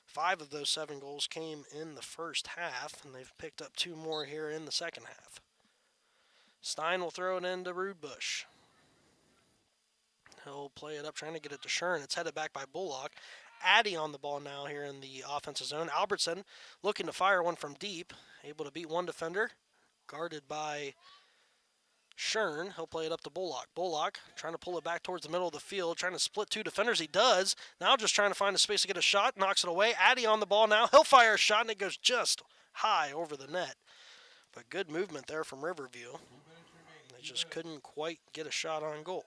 5 of those 7 goals came in the first half, and they've picked up 2 more here in the second half. Stein will throw it into Rude Bush. He'll play it up, trying to get it to Shern. It's headed back by Bullock. Addy on the ball now here in the offensive zone. Albertson looking to fire one from deep. Able to beat one defender. Guarded by Shern. He'll play it up to Bullock. Bullock trying to pull it back towards the middle of the field. Trying to split 2 defenders. He does. Now just trying to find a space to get a shot. Knocks it away. Addy on the ball now. He'll fire a shot, and it goes just high over the net. But good movement there from Riverview. They just couldn't quite get a shot on goal.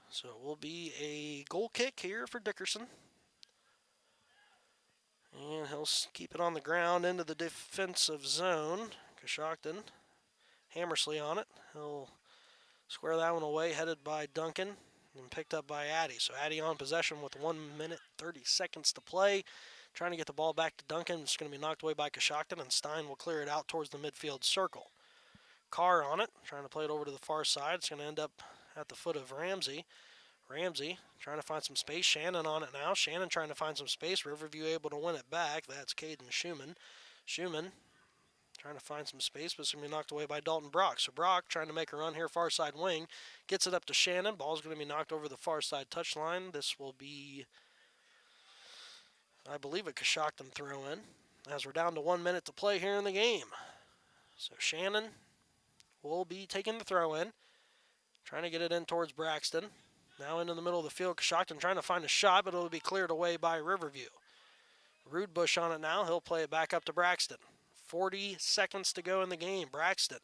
So it will be a goal kick here for Dickerson. And he'll keep it on the ground into the defensive zone. Coshocton, Hammersley on it. He'll square that one away, headed by Duncan and picked up by Addy. So Addy on possession with 1 minute, 30 seconds to play. Trying to get the ball back to Duncan. It's going to be knocked away by Coshocton, and Stein will clear it out towards the midfield circle. Carr on it, trying to play it over to the far side. It's going to end up at the foot of Ramsey. Ramsey trying to find some space. Shannon on it now. Shannon trying to find some space. Riverview able to win it back. That's Caden Schumann. Schumann trying to find some space, but it's going to be knocked away by Dalton Brock. So Brock trying to make a run here, far side wing. Gets it up to Shannon. Ball's going to be knocked over the far side touchline. This will be, I believe, a Coshocton throw in, as we're down to 1 minute to play here in the game. So Shannon will be taking the throw in. Trying to get it in towards Braxton. Now into the middle of the field. Coshocton trying to find a shot, but it'll be cleared away by Riverview. Rudebush on it now. He'll play it back up to Braxton. 40 seconds to go in the game. Braxton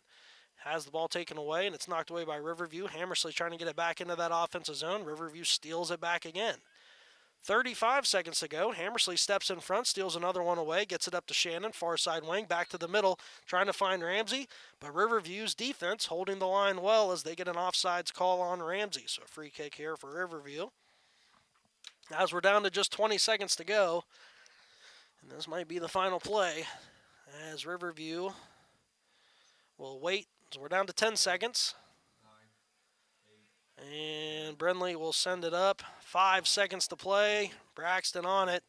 has the ball taken away, and it's knocked away by Riverview. Hammersley trying to get it back into that offensive zone. Riverview steals it back again. 35 seconds to go. Hammersley steps in front, steals another one away, gets it up to Shannon, far side wing, back to the middle, trying to find Ramsey. But Riverview's defense holding the line well as they get an offsides call on Ramsey. So a free kick here for Riverview. As we're down to just 20 seconds to go, and this might be the final play, as Riverview will wait. So we're down to 10 seconds. And Brenly will send it up. 5 seconds to play. Braxton on it.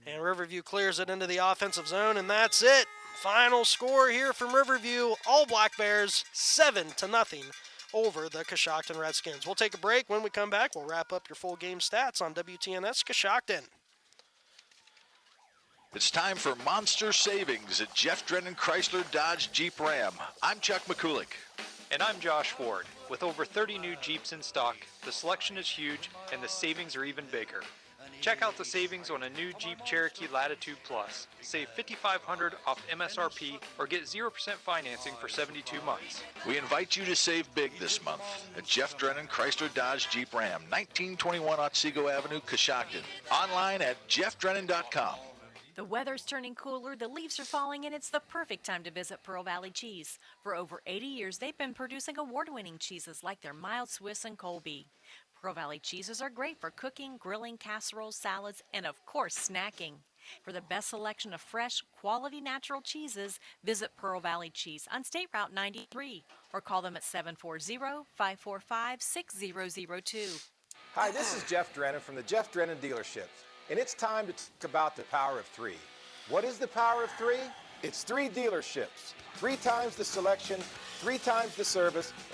And Riverview clears it into the offensive zone, and that's it. Final score here from Riverview. All Black Bears 7-0 over the Coshocton Redskins. We'll take a break. When we come back, we'll wrap up your full game stats on WTNS Coshocton. It's time for Monster Savings at Jeff Drennan Chrysler Dodge Jeep Ram. I'm Chuck McCulick. And I'm Josh Ford. With over 30 new Jeeps in stock, the selection is huge and the savings are even bigger. Check out the savings on a new Jeep Cherokee Latitude Plus. Save $5,500 off MSRP or get 0% financing for 72 months. We invite you to save big this month at Jeff Drennan Chrysler Dodge Jeep Ram, 1921 Otsego Avenue, Coshocton. Online at jeffdrennan.com. The weather's turning cooler, the leaves are falling, and it's the perfect time to visit Pearl Valley Cheese. For over 80 years, they've been producing award-winning cheeses like their mild Swiss and Colby. Pearl Valley cheeses are great for cooking, grilling, casseroles, salads, and of course, snacking. For the best selection of fresh, quality natural cheeses, visit Pearl Valley Cheese on State Route 93 or call them at 740-545-6002. Hi, this is Jeff Drennan from the Jeff Drennan Dealerships, and it's time to talk about the power of three. What is the power of three? It's 3 dealerships, 3 times the selection, 3 times the service, and